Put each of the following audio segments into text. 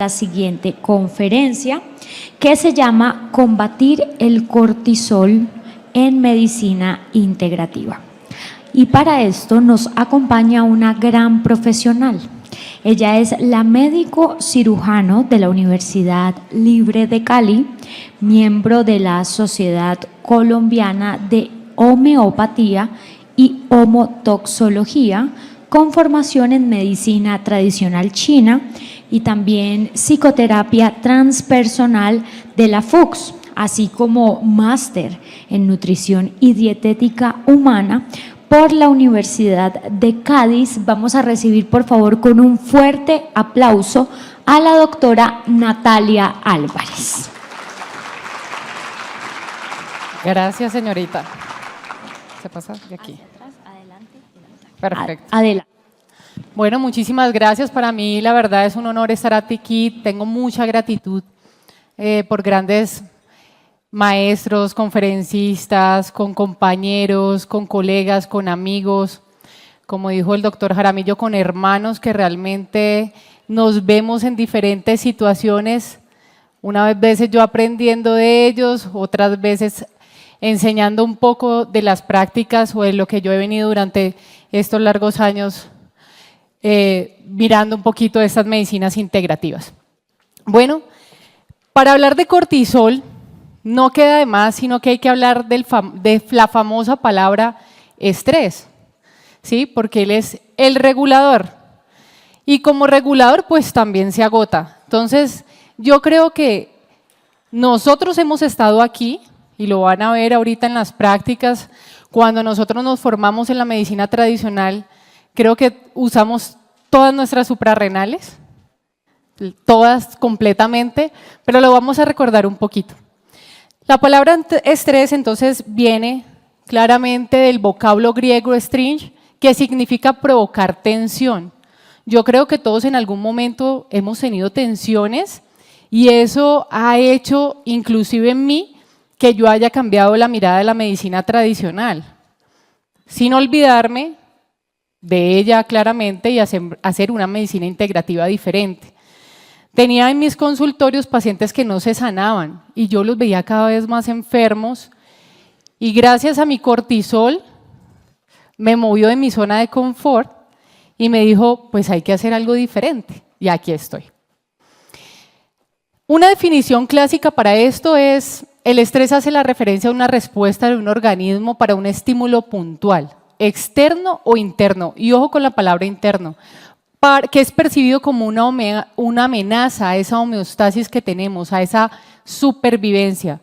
la siguiente conferencia que se llama Combatir el cortisol en medicina integrativa. Y para esto nos acompaña una gran profesional. Ella es la médico cirujano de la Universidad Libre de Cali, miembro de la Sociedad Colombiana de Homeopatía y Homotoxología, con formación en medicina tradicional china y también psicoterapia transpersonal de la FUCS, así como máster en nutrición y dietética humana por la Universidad de Cádiz. Vamos a recibir, por favor, con un fuerte aplauso a la doctora Natalia Álvarez. Gracias, señorita. ¿Se pasa de aquí? Perfecto. Adelante. Bueno, muchísimas gracias. Para mí, la verdad, es un honor estar aquí. Tengo mucha gratitud por grandes maestros, conferencistas, con compañeros, con colegas, con amigos, como dijo el doctor Jaramillo, con hermanos que realmente nos vemos en diferentes situaciones, unas veces yo aprendiendo de ellos, otras veces enseñando un poco de las prácticas o de lo que yo he venido durante estos largos años mirando un poquito de estas medicinas integrativas. Bueno, para hablar de cortisol, no queda de más, sino que hay que hablar de la famosa palabra estrés, ¿sí? Porque él es el regulador. Y como regulador, pues también se agota. Entonces, yo creo que nosotros hemos estado aquí, y lo van a ver ahorita en las prácticas, cuando nosotros nos formamos en la medicina tradicional, creo que usamos todas nuestras suprarrenales, todas completamente, pero lo vamos a recordar un poquito. La palabra estrés entonces viene claramente del vocablo griego string, que significa provocar tensión. Yo creo que todos en algún momento hemos tenido tensiones y eso ha hecho, inclusive en mí, que yo haya cambiado la mirada de la medicina tradicional, sin olvidarme de ella claramente y hacer una medicina integrativa diferente. Tenía en mis consultorios pacientes que no se sanaban y yo los veía cada vez más enfermos y gracias a mi cortisol me movió de mi zona de confort y me dijo, pues hay que hacer algo diferente y aquí estoy. Una definición clásica para esto es: el estrés hace la referencia a una respuesta de un organismo para un estímulo puntual, externo o interno, y ojo con la palabra interno, que es percibido como una amenaza a esa homeostasis que tenemos, a esa supervivencia.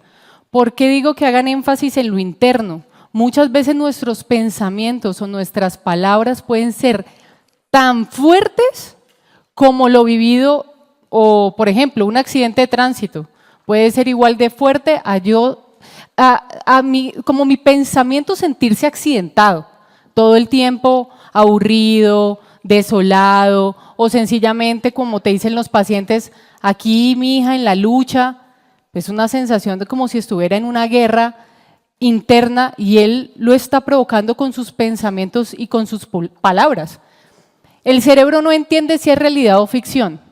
¿Por qué digo que hagan énfasis en lo interno? Muchas veces nuestros pensamientos o nuestras palabras pueden ser tan fuertes como lo vivido, o por ejemplo, un accidente de tránsito puede ser igual de fuerte como mi pensamiento sentirse accidentado, todo el tiempo aburrido, desolado, o sencillamente, como te dicen los pacientes, aquí mi hija en la lucha, es una sensación de como si estuviera en una guerra interna y él lo está provocando con sus pensamientos y con sus palabras. El cerebro no entiende si es realidad o ficción.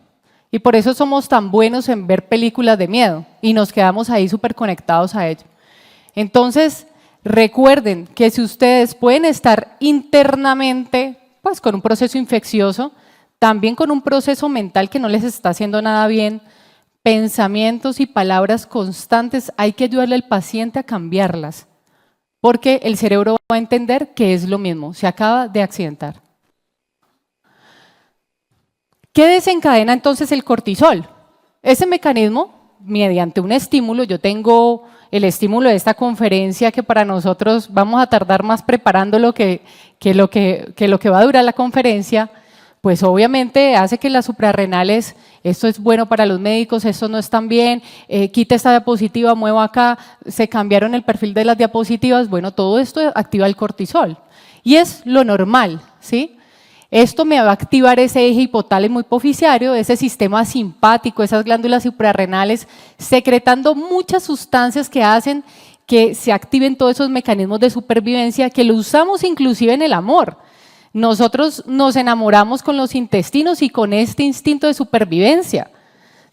Y por eso somos tan buenos en ver películas de miedo y nos quedamos ahí súper conectados a ello. Entonces, recuerden que si ustedes pueden estar internamente, pues con un proceso infeccioso, también con un proceso mental que no les está haciendo nada bien, pensamientos y palabras constantes, hay que ayudarle al paciente a cambiarlas, porque el cerebro va a entender que es lo mismo, se acaba de accidentar. ¿Qué desencadena entonces el cortisol? Ese mecanismo, mediante un estímulo, yo tengo el estímulo de esta conferencia que para nosotros vamos a tardar más preparándolo que lo que va a durar la conferencia, pues obviamente hace que las suprarrenales, esto es bueno para los médicos, esto no es tan bien, quita esta diapositiva, muevo acá, se cambiaron el perfil de las diapositivas, bueno, todo esto activa el cortisol y es lo normal, ¿sí? Esto me va a activar ese eje hipotálamo hipoficiario, ese sistema simpático, esas glándulas suprarrenales, secretando muchas sustancias que hacen que se activen todos esos mecanismos de supervivencia que lo usamos inclusive en el amor. Nosotros nos enamoramos con los intestinos y con este instinto de supervivencia.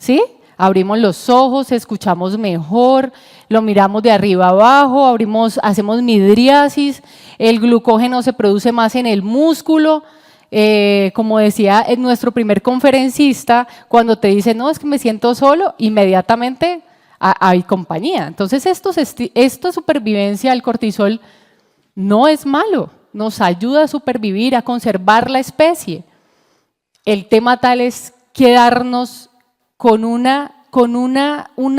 ¿sí? Abrimos los ojos, escuchamos mejor, lo miramos de arriba abajo, hacemos midriasis, el glucógeno se produce más en el músculo. Como decía nuestro primer conferencista, cuando te dice, no, es que me siento solo, inmediatamente hay compañía. Entonces, esta supervivencia al cortisol no es malo, nos ayuda a supervivir, a conservar la especie. El tema tal es quedarnos con una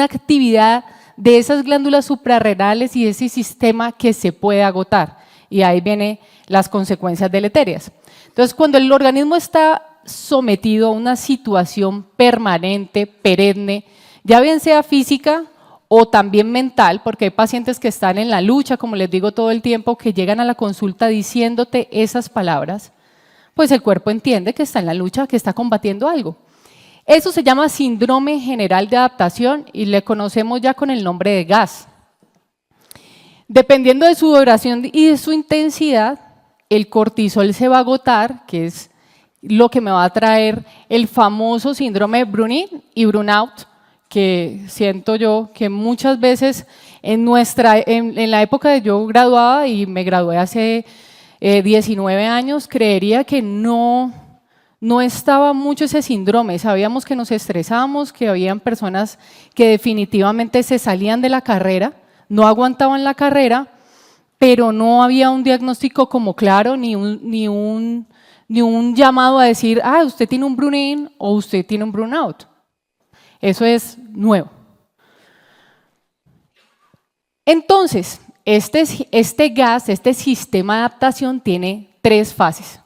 actividad de esas glándulas suprarrenales y ese sistema que se puede agotar. Y ahí vienen las consecuencias deleterias. Entonces, cuando el organismo está sometido a una situación permanente, perenne, ya bien sea física o también mental, porque hay pacientes que están en la lucha, como les digo todo el tiempo, que llegan a la consulta diciéndote esas palabras, pues el cuerpo entiende que está en la lucha, que está combatiendo algo. Eso se llama síndrome general de adaptación y le conocemos ya con el nombre de GAS. Dependiendo de su duración y de su intensidad, el cortisol se va a agotar, que es lo que me va a traer el famoso síndrome de Bruni y burnout, que siento yo que muchas veces en la época de yo graduada, y me gradué hace 19 años, creería que no estaba mucho ese síndrome. Sabíamos que nos estresábamos, que habían personas que definitivamente se salían de la carrera, no aguantaban la carrera, pero no había un diagnóstico como claro, ni un llamado a decir, usted tiene un Bruni o usted tiene un burnout. Eso es nuevo. Entonces, este GAS, este sistema de adaptación, tiene 3 fases.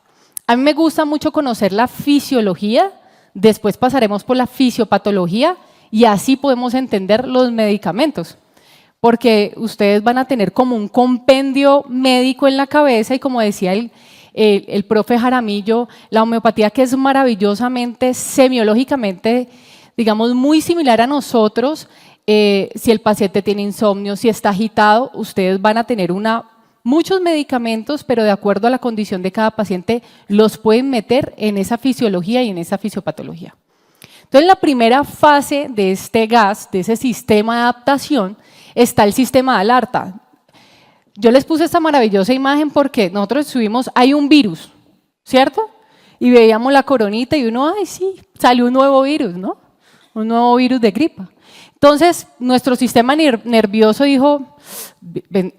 A mí me gusta mucho conocer la fisiología, después pasaremos por la fisiopatología y así podemos entender los medicamentos. Porque ustedes van a tener como un compendio médico en la cabeza y como decía el profe Jaramillo, la homeopatía, que es maravillosamente, semiológicamente, digamos, muy similar a nosotros. Si el paciente tiene insomnio, si está agitado, ustedes van a tener muchos medicamentos, pero de acuerdo a la condición de cada paciente, los pueden meter en esa fisiología y en esa fisiopatología. Entonces, en la primera fase de este GAS, de ese sistema de adaptación, está el sistema de alerta. Yo les puse esta maravillosa imagen porque nosotros hay un virus, ¿cierto? Y veíamos la coronita y uno, ay sí, salió un nuevo virus, ¿no? Un nuevo virus de gripa. Entonces, nuestro sistema nervioso dijo,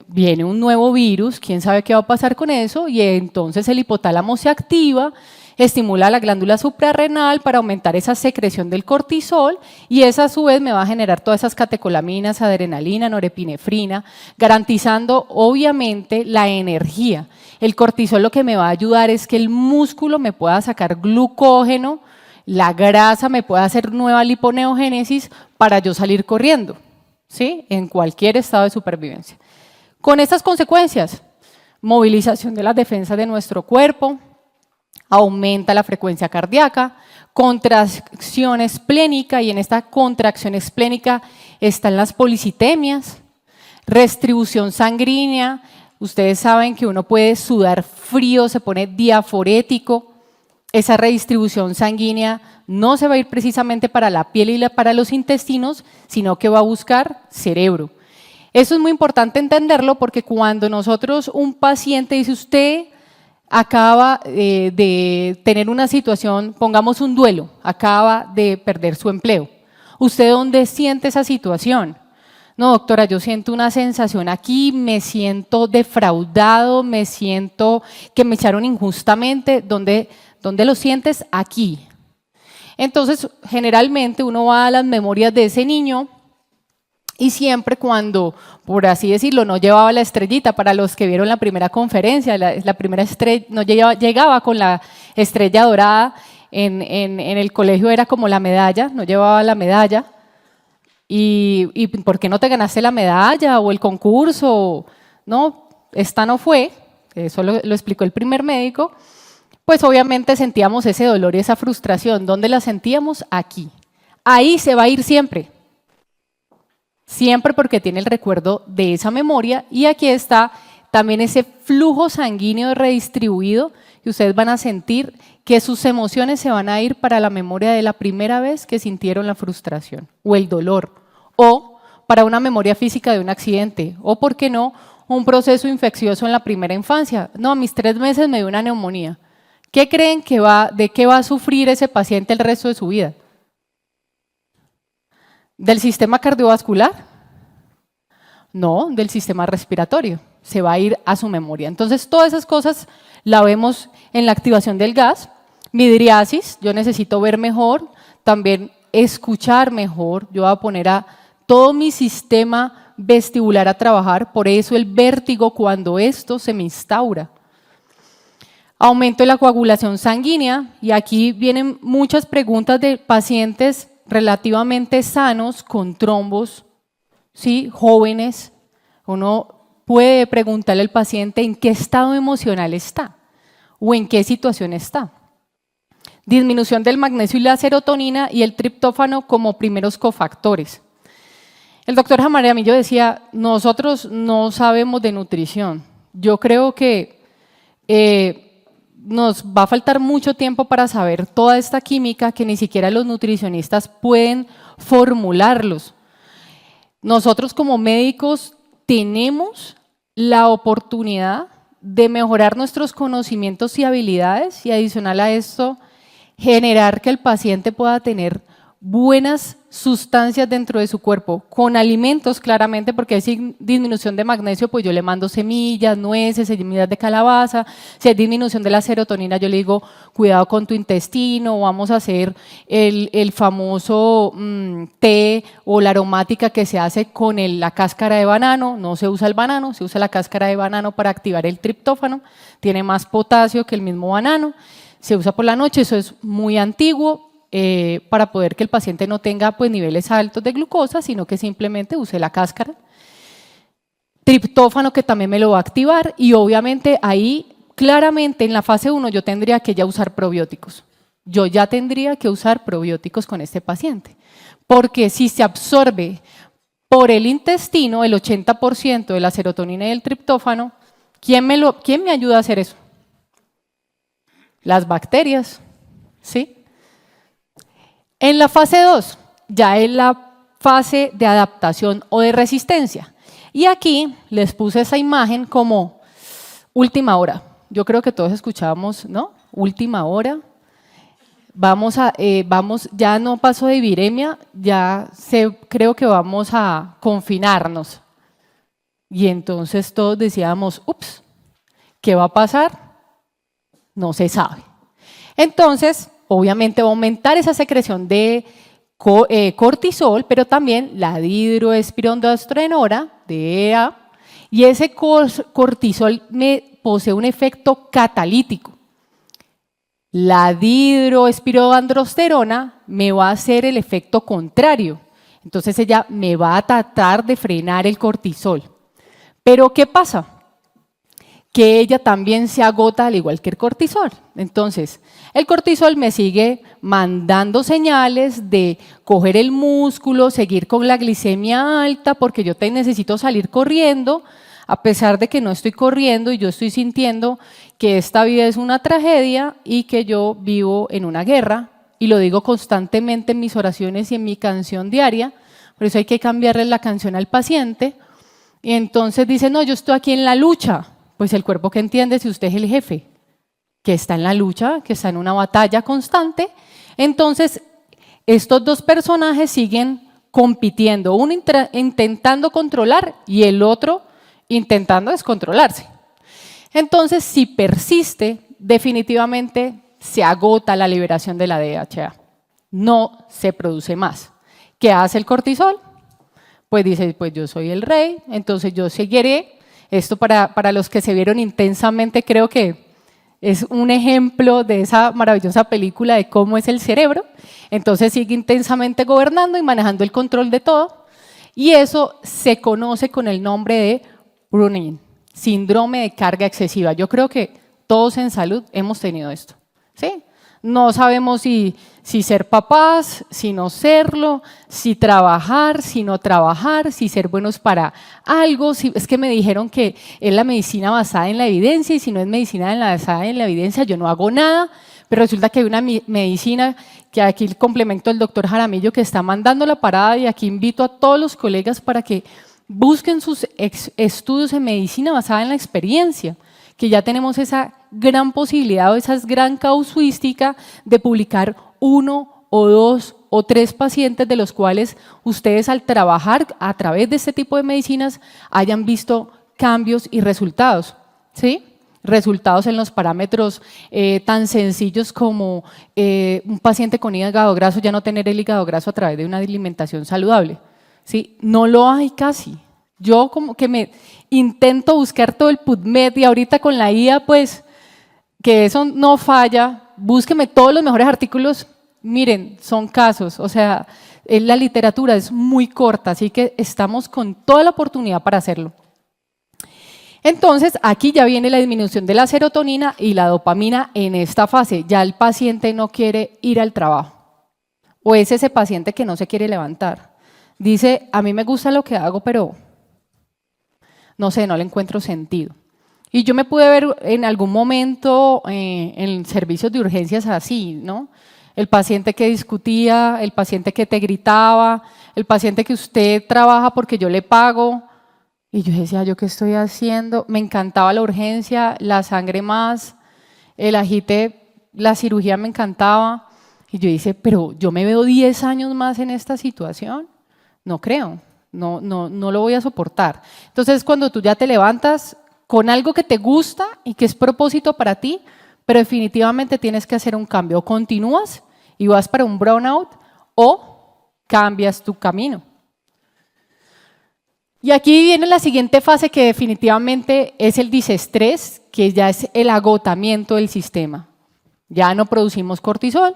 viene un nuevo virus, quién sabe qué va a pasar con eso, y entonces el hipotálamo se activa, estimula la glándula suprarrenal para aumentar esa secreción del cortisol y esa a su vez me va a generar todas esas catecolaminas, adrenalina, norepinefrina, garantizando obviamente la energía. El cortisol lo que me va a ayudar es que el músculo me pueda sacar glucógeno, la grasa me pueda hacer nueva liponeogénesis para yo salir corriendo, ¿sí? En cualquier estado de supervivencia. Con estas consecuencias, movilización de las defensas de nuestro cuerpo, aumenta la frecuencia cardíaca, contracción esplénica, y en esta contracción esplénica están las policitemias, redistribución sanguínea. Ustedes saben que uno puede sudar frío, se pone diaforético. Esa redistribución sanguínea no se va a ir precisamente para la piel y para los intestinos, sino que va a buscar cerebro. Eso es muy importante entenderlo porque cuando un paciente dice, usted acaba de tener una situación, pongamos un duelo, acaba de perder su empleo. ¿Usted dónde siente esa situación? No, doctora, yo siento una sensación aquí, me siento defraudado, me siento que me echaron injustamente. ¿Dónde lo sientes? Aquí. Entonces, generalmente uno va a las memorias de ese niño y siempre cuando, por así decirlo, no llevaba la estrellita, para los que vieron la primera conferencia, la primera estrella, no llegaba con la estrella dorada, en el colegio era como la medalla, no llevaba la medalla. ¿Y por qué no te ganaste la medalla o el concurso? No, esta no fue, eso lo explicó el primer médico. Pues obviamente sentíamos ese dolor y esa frustración. ¿Dónde la sentíamos? Aquí. Ahí se va a ir siempre. Siempre porque tiene el recuerdo de esa memoria y aquí está también ese flujo sanguíneo redistribuido. y ustedes van a sentir que sus emociones se van a ir para la memoria de la primera vez que sintieron la frustración o el dolor, o para una memoria física de un accidente, o, ¿por qué no?, un proceso infeccioso en la primera infancia. No, a mis 3 meses me dio una neumonía. ¿Qué creen de qué va a sufrir ese paciente el resto de su vida? ¿Del sistema cardiovascular? No, del sistema respiratorio. Se va a ir a su memoria. Entonces, todas esas cosas la vemos en la activación del gas. Midriasis, yo necesito ver mejor, también escuchar mejor. Yo voy a poner a todo mi sistema vestibular a trabajar, por eso el vértigo cuando esto se me instaura. Aumento de la coagulación sanguínea, y aquí vienen muchas preguntas de pacientes relativamente sanos con trombos, ¿sí?, jóvenes. Uno puede preguntarle al paciente en qué estado emocional está o en qué situación está. Disminución del magnesio y la serotonina y el triptófano como primeros cofactores. El doctor Jaramillo decía, nosotros no sabemos de nutrición. Yo creo que nos va a faltar mucho tiempo para saber toda esta química que ni siquiera los nutricionistas pueden formularlos. Nosotros como médicos tenemos la oportunidad de mejorar nuestros conocimientos y habilidades y adicional a esto, generar que el paciente pueda tener buenas sustancias dentro de su cuerpo, con alimentos claramente, porque si hay disminución de magnesio, pues yo le mando semillas, nueces, semillas de calabaza. Si hay disminución de la serotonina, yo le digo, cuidado con tu intestino, vamos a hacer el famoso té o la aromática que se hace con la cáscara de banano. No se usa el banano, se usa la cáscara de banano para activar el triptófano, tiene más potasio que el mismo banano, se usa por la noche, eso es muy antiguo, para poder que el paciente no tenga pues niveles altos de glucosa, sino que simplemente use la cáscara. Triptófano, que también me lo va a activar, y obviamente ahí claramente en la fase 1 yo tendría que ya usar probióticos. Yo ya tendría que usar probióticos con este paciente, porque si se absorbe por el intestino el 80% de la serotonina y el triptófano, ¿quién me ayuda a hacer eso? Las bacterias, ¿sí? En la fase 2, ya es la fase de adaptación o de resistencia. Y aquí les puse esa imagen como última hora. Yo creo que todos escuchábamos, ¿no? Última hora. Ya no pasó de viremia, creo que vamos a confinarnos. Y entonces todos decíamos, ups, ¿qué va a pasar? No se sabe. Entonces, obviamente va a aumentar esa secreción de cortisol, pero también la dihidroespirondoestrenora, DEA, y ese cortisol posee un efecto catalítico. La dihidroespiroandrosterona me va a hacer el efecto contrario, entonces ella me va a tratar de frenar el cortisol. Pero ¿qué pasa? Que ella también se agota al igual que el cortisol. Entonces, el cortisol me sigue mandando señales de coger el músculo, seguir con la glicemia alta, porque yo necesito salir corriendo, a pesar de que no estoy corriendo y yo estoy sintiendo que esta vida es una tragedia y que yo vivo en una guerra, y lo digo constantemente en mis oraciones y en mi canción diaria, por eso hay que cambiarle la canción al paciente, y entonces dice, no, yo estoy aquí en la lucha. Pues el cuerpo que entiende si usted es el jefe, que está en la lucha, que está en una batalla constante. Entonces, estos dos personajes siguen compitiendo, uno intentando controlar y el otro intentando descontrolarse. Entonces, si persiste, definitivamente se agota la liberación de la DHA, no se produce más. ¿Qué hace el cortisol? Pues dice, pues yo soy el rey, entonces yo seguiré. Esto para los que se vieron intensamente, creo que es un ejemplo de esa maravillosa película de cómo es el cerebro. Entonces sigue intensamente gobernando y manejando el control de todo. Y eso se conoce con el nombre de Browning, síndrome de carga excesiva. Yo creo que todos en salud hemos tenido esto, ¿sí? No sabemos si Si ser papás, si no serlo, si trabajar, si no trabajar, si ser buenos para algo. Si, es que me dijeron que es la medicina basada en la evidencia y si no es medicina basada en la evidencia yo no hago nada, pero resulta que hay una medicina que aquí el complemento del doctor Jaramillo que está mandando la parada y aquí invito a todos los colegas para que busquen sus estudios en medicina basada en la experiencia, que ya tenemos esa gran posibilidad o esa gran casuística de publicar 1 o 2 o 3 pacientes de los cuales ustedes al trabajar a través de este tipo de medicinas hayan visto cambios y resultados, ¿sí? Resultados en los parámetros tan sencillos como un paciente con hígado graso ya no tener el hígado graso a través de una alimentación saludable, ¿sí? No lo hay casi. Yo como que me intento buscar todo el PubMed y ahorita con la IA pues que eso no falla, búsqueme todos los mejores artículos, miren, son casos, o sea, la literatura es muy corta, así que estamos con toda la oportunidad para hacerlo. Entonces, aquí ya viene la disminución de la serotonina y la dopamina en esta fase, ya el paciente no quiere ir al trabajo, o es ese paciente que no se quiere levantar. Dice, a mí me gusta lo que hago, pero no sé, no le encuentro sentido. Y yo me pude ver en algún momento en servicios de urgencias así, ¿no? El paciente que discutía, el paciente que te gritaba, el paciente que usted trabaja porque yo le pago. Y yo decía, ¿yo qué estoy haciendo? Me encantaba la urgencia, la sangre más, el agite, la cirugía me encantaba. Y yo dije, pero yo me veo 10 años más en esta situación. No creo, no lo voy a soportar. Entonces, cuando tú ya te levantas con algo que te gusta y que es propósito para ti, pero definitivamente tienes que hacer un cambio. O continúas y vas para un burnout o cambias tu camino. Y aquí viene la siguiente fase que definitivamente es el disestrés, que ya es el agotamiento del sistema. Ya no producimos cortisol,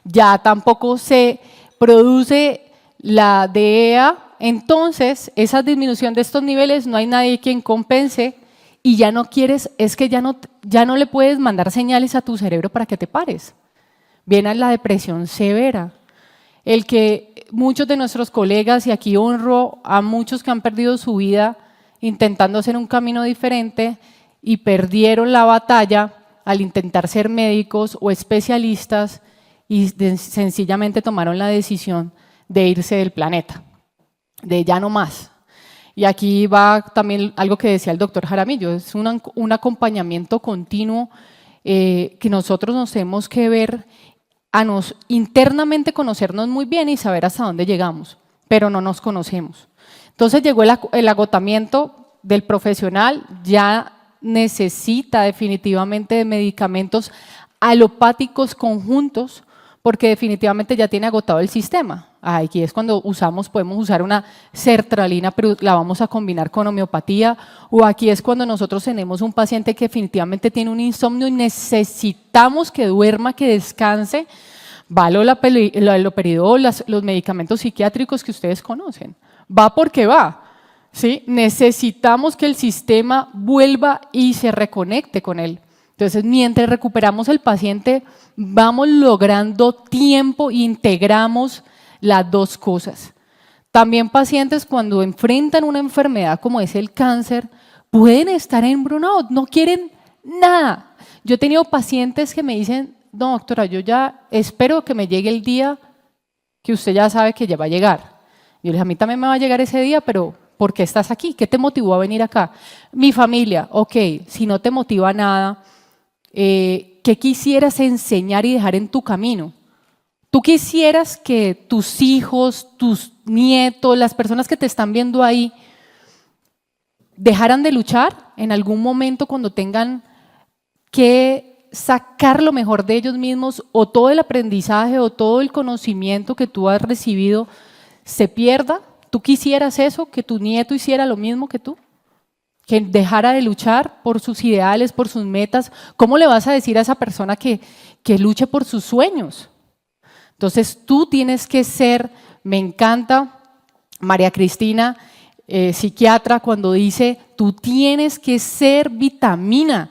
ya tampoco se produce la DEA, entonces esa disminución de estos niveles no hay nadie quien compense y ya no quieres, es que ya no le puedes mandar señales a tu cerebro para que te pares. Viene la depresión severa, el que muchos de nuestros colegas, y aquí honro a muchos que han perdido su vida intentando hacer un camino diferente y perdieron la batalla al intentar ser médicos o especialistas y sencillamente tomaron la decisión de irse del planeta, de ya no más. Y aquí va también algo que decía el doctor Jaramillo, es un acompañamiento continuo que nosotros nos tenemos que ver, internamente conocernos muy bien y saber hasta dónde llegamos, pero no nos conocemos. Entonces llegó el agotamiento del profesional, ya necesita definitivamente de medicamentos alopáticos conjuntos, porque definitivamente ya tiene agotado el sistema. Aquí es cuando podemos usar una sertralina, pero la vamos a combinar con homeopatía, o aquí es cuando nosotros tenemos un paciente que definitivamente tiene un insomnio y necesitamos que duerma, que descanse, va el haloperidol, los medicamentos psiquiátricos que ustedes conocen, va porque va, ¿sí? Necesitamos que el sistema vuelva y se reconecte con él. Entonces, mientras recuperamos el paciente, vamos logrando tiempo e integramos las dos cosas. También pacientes cuando enfrentan una enfermedad como es el cáncer, pueden estar en burnout, no quieren nada. Yo he tenido pacientes que me dicen, no doctora, yo ya espero que me llegue el día que usted ya sabe que ya va a llegar. Yo les dije, a mí también me va a llegar ese día, pero ¿por qué estás aquí? ¿Qué te motivó a venir acá? Mi familia, ok, si no te motiva nada, ¿qué quisieras enseñar y dejar en tu camino? ¿Tú quisieras que tus hijos, tus nietos, las personas que te están viendo ahí, dejaran de luchar en algún momento cuando tengan que sacar lo mejor de ellos mismos o todo el aprendizaje o todo el conocimiento que tú has recibido se pierda? ¿Tú quisieras eso, que tu nieto hiciera lo mismo que tú? Que dejara de luchar por sus ideales, por sus metas. ¿Cómo le vas a decir a esa persona que luche por sus sueños? Entonces tú tienes que ser, me encanta María Cristina, psiquiatra, cuando dice, tú tienes que ser vitamina,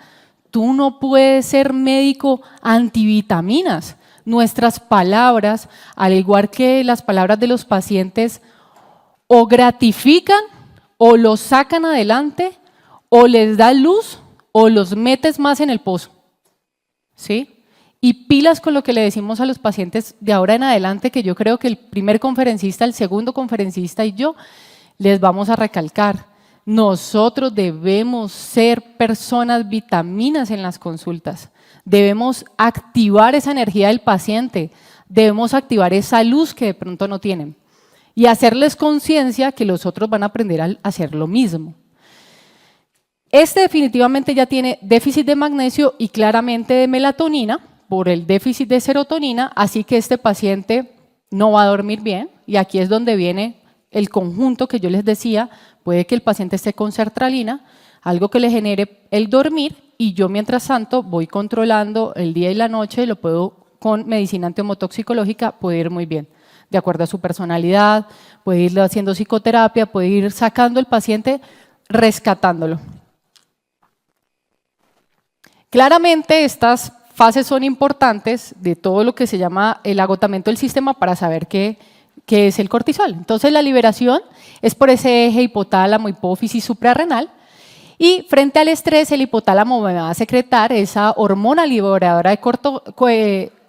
tú no puedes ser médico antivitaminas, nuestras palabras, al igual que las palabras de los pacientes, o gratifican o los sacan adelante o les da luz o los metes más en el pozo, ¿sí? Y pilas con lo que le decimos a los pacientes de ahora en adelante, que yo creo que el primer conferencista, el segundo conferencista y yo les vamos a recalcar. Nosotros debemos ser personas vitaminas en las consultas. Debemos activar esa energía del paciente, debemos activar esa luz que de pronto no tienen y hacerles conciencia que los otros van a aprender a hacer lo mismo. Este definitivamente ya tiene déficit de magnesio y claramente de melatonina por el déficit de serotonina, así que este paciente no va a dormir bien y aquí es donde viene el conjunto que yo les decía. Puede que el paciente esté con sertralina, algo que le genere el dormir, y yo mientras tanto voy controlando el día y la noche, lo puedo con medicina antiehomotoxicológica, puede ir muy bien, de acuerdo a su personalidad, puede ir haciendo psicoterapia, puede ir sacando al paciente, rescatándolo. Claramente estas fases son importantes de todo lo que se llama el agotamiento del sistema para saber qué es el cortisol. Entonces la liberación es por ese eje hipotálamo, hipófisis, suprarrenal, y frente al estrés el hipotálamo va a secretar esa hormona liberadora de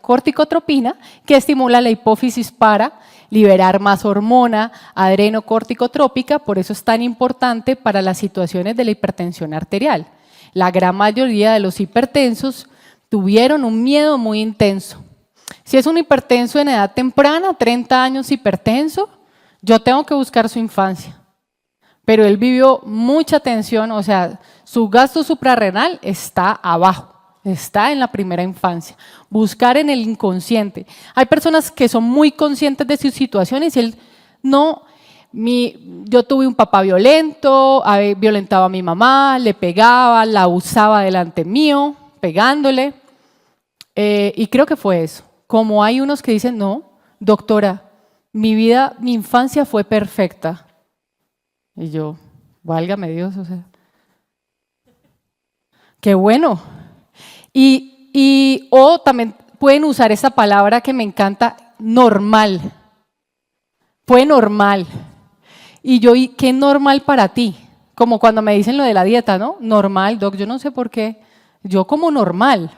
corticotropina que estimula la hipófisis para liberar más hormona adrenocorticotrópica, por eso es tan importante para las situaciones de la hipertensión arterial. La gran mayoría de los hipertensos tuvieron un miedo muy intenso. Si es un hipertenso en edad temprana, 30 años hipertenso, yo tengo que buscar su infancia. Pero él vivió mucha tensión, o sea, su gasto suprarrenal está abajo, está en la primera infancia. Buscar en el inconsciente. Hay personas que son muy conscientes de sus situaciones y él no, yo tuve un papá violento, violentaba a mi mamá, le pegaba, la usaba delante mío, pegándole, y creo que fue eso. Como hay unos que dicen, no, doctora, mi infancia fue perfecta. Y yo, válgame Dios, o sea, qué bueno. O también pueden usar esa palabra que me encanta, normal. Fue normal. Y yo, ¿y qué normal para ti? Como cuando me dicen lo de la dieta, ¿no? Normal, doc, yo no sé por qué. Yo como normal.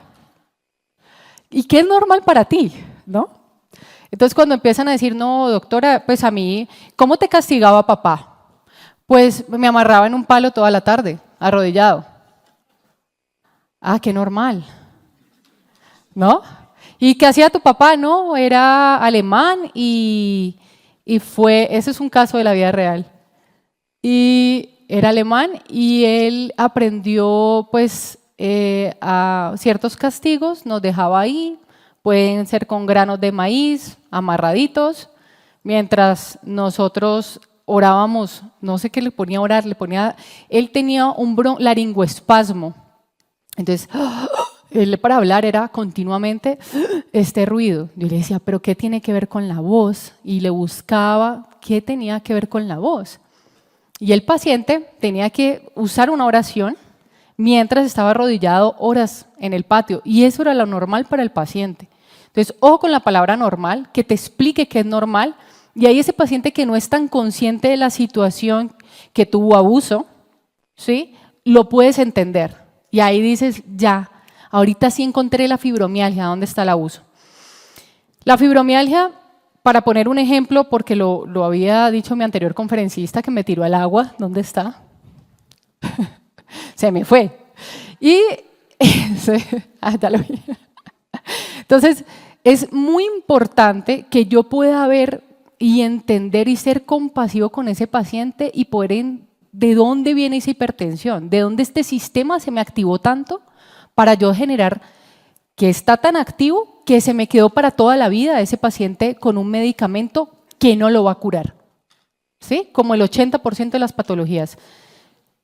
¿Y qué es normal para ti? ¿No? Entonces cuando empiezan a decir, no, doctora, pues a mí, ¿cómo te castigaba papá? Pues me amarraba en un palo toda la tarde, arrodillado. Ah, qué normal. ¿No? ¿Y qué hacía tu papá? No, era alemán y ese es un caso de la vida real. Y era alemán y él aprendió pues a ciertos castigos, nos dejaba ahí, pueden ser con granos de maíz, amarraditos, mientras nosotros orábamos, no sé qué le ponía a orar, él tenía un laringoespasmo, entonces él para hablar era continuamente este ruido. Yo le decía, ¿pero qué tiene que ver con la voz? Y le buscaba qué tenía que ver con la voz. Y el paciente tenía que usar una oración mientras estaba arrodillado horas en el patio, y eso era lo normal para el paciente. Entonces, ojo con la palabra normal, que te explique qué es normal. Y ahí ese paciente que no es tan consciente de la situación, que tuvo abuso, ¿sí? Lo puedes entender. Y ahí dices, ya, ahorita sí encontré la fibromialgia, ¿dónde está el abuso? La fibromialgia, para poner un ejemplo, porque lo había dicho mi anterior conferencista que me tiró al agua, ¿dónde está? Se me fue. Y, ya lo vi. Entonces, es muy importante que yo pueda ver y entender y ser compasivo con ese paciente y poder de dónde viene esa hipertensión, de dónde este sistema se me activó tanto para yo generar que está tan activo que se me quedó para toda la vida ese paciente con un medicamento que no lo va a curar, ¿sí? Como el 80% de las patologías.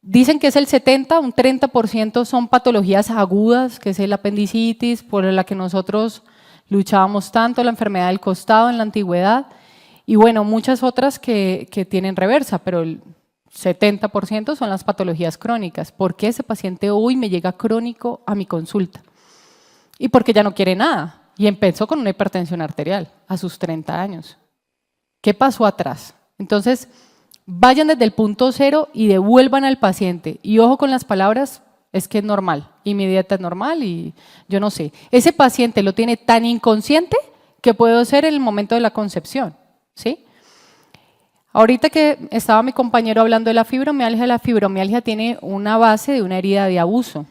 Dicen que es el 70%, un 30% son patologías agudas, que es el apendicitis, por la que nosotros luchábamos tanto, la enfermedad del costado en la antigüedad, y bueno, muchas otras que tienen reversa, pero el 70% son las patologías crónicas. ¿Por qué ese paciente hoy me llega crónico a mi consulta? Y porque ya no quiere nada. y empezó con una hipertensión arterial a sus 30 años. ¿Qué pasó atrás? Entonces, vayan desde el punto cero y devuelvan al paciente. Y ojo con las palabras, es que es normal, y mi dieta es normal, y yo no sé. Ese paciente lo tiene tan inconsciente que puede ser en el momento de la concepción, ¿sí? Ahorita que estaba mi compañero hablando de la fibromialgia tiene una base de una herida de abuso.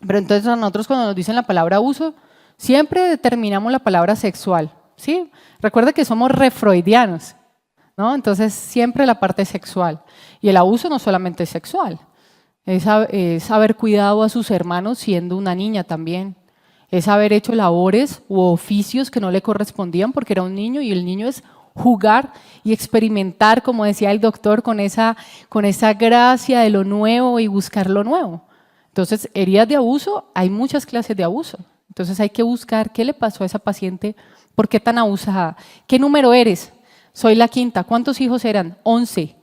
Pero entonces a nosotros cuando nos dicen la palabra abuso, siempre determinamos la palabra sexual, ¿sí? Recuerda que somos refreudianos, ¿no? Entonces siempre la parte sexual. Y el abuso no solamente es sexual, es haber cuidado a sus hermanos siendo una niña también. Es haber hecho labores u oficios que no le correspondían porque era un niño, y el niño es jugar y experimentar, como decía el doctor, con esa gracia de lo nuevo y buscar lo nuevo. Entonces, heridas de abuso, hay muchas clases de abuso. Entonces hay que buscar qué le pasó a esa paciente, por qué tan abusada. ¿Qué número eres? Soy la quinta. ¿Cuántos hijos eran? 11.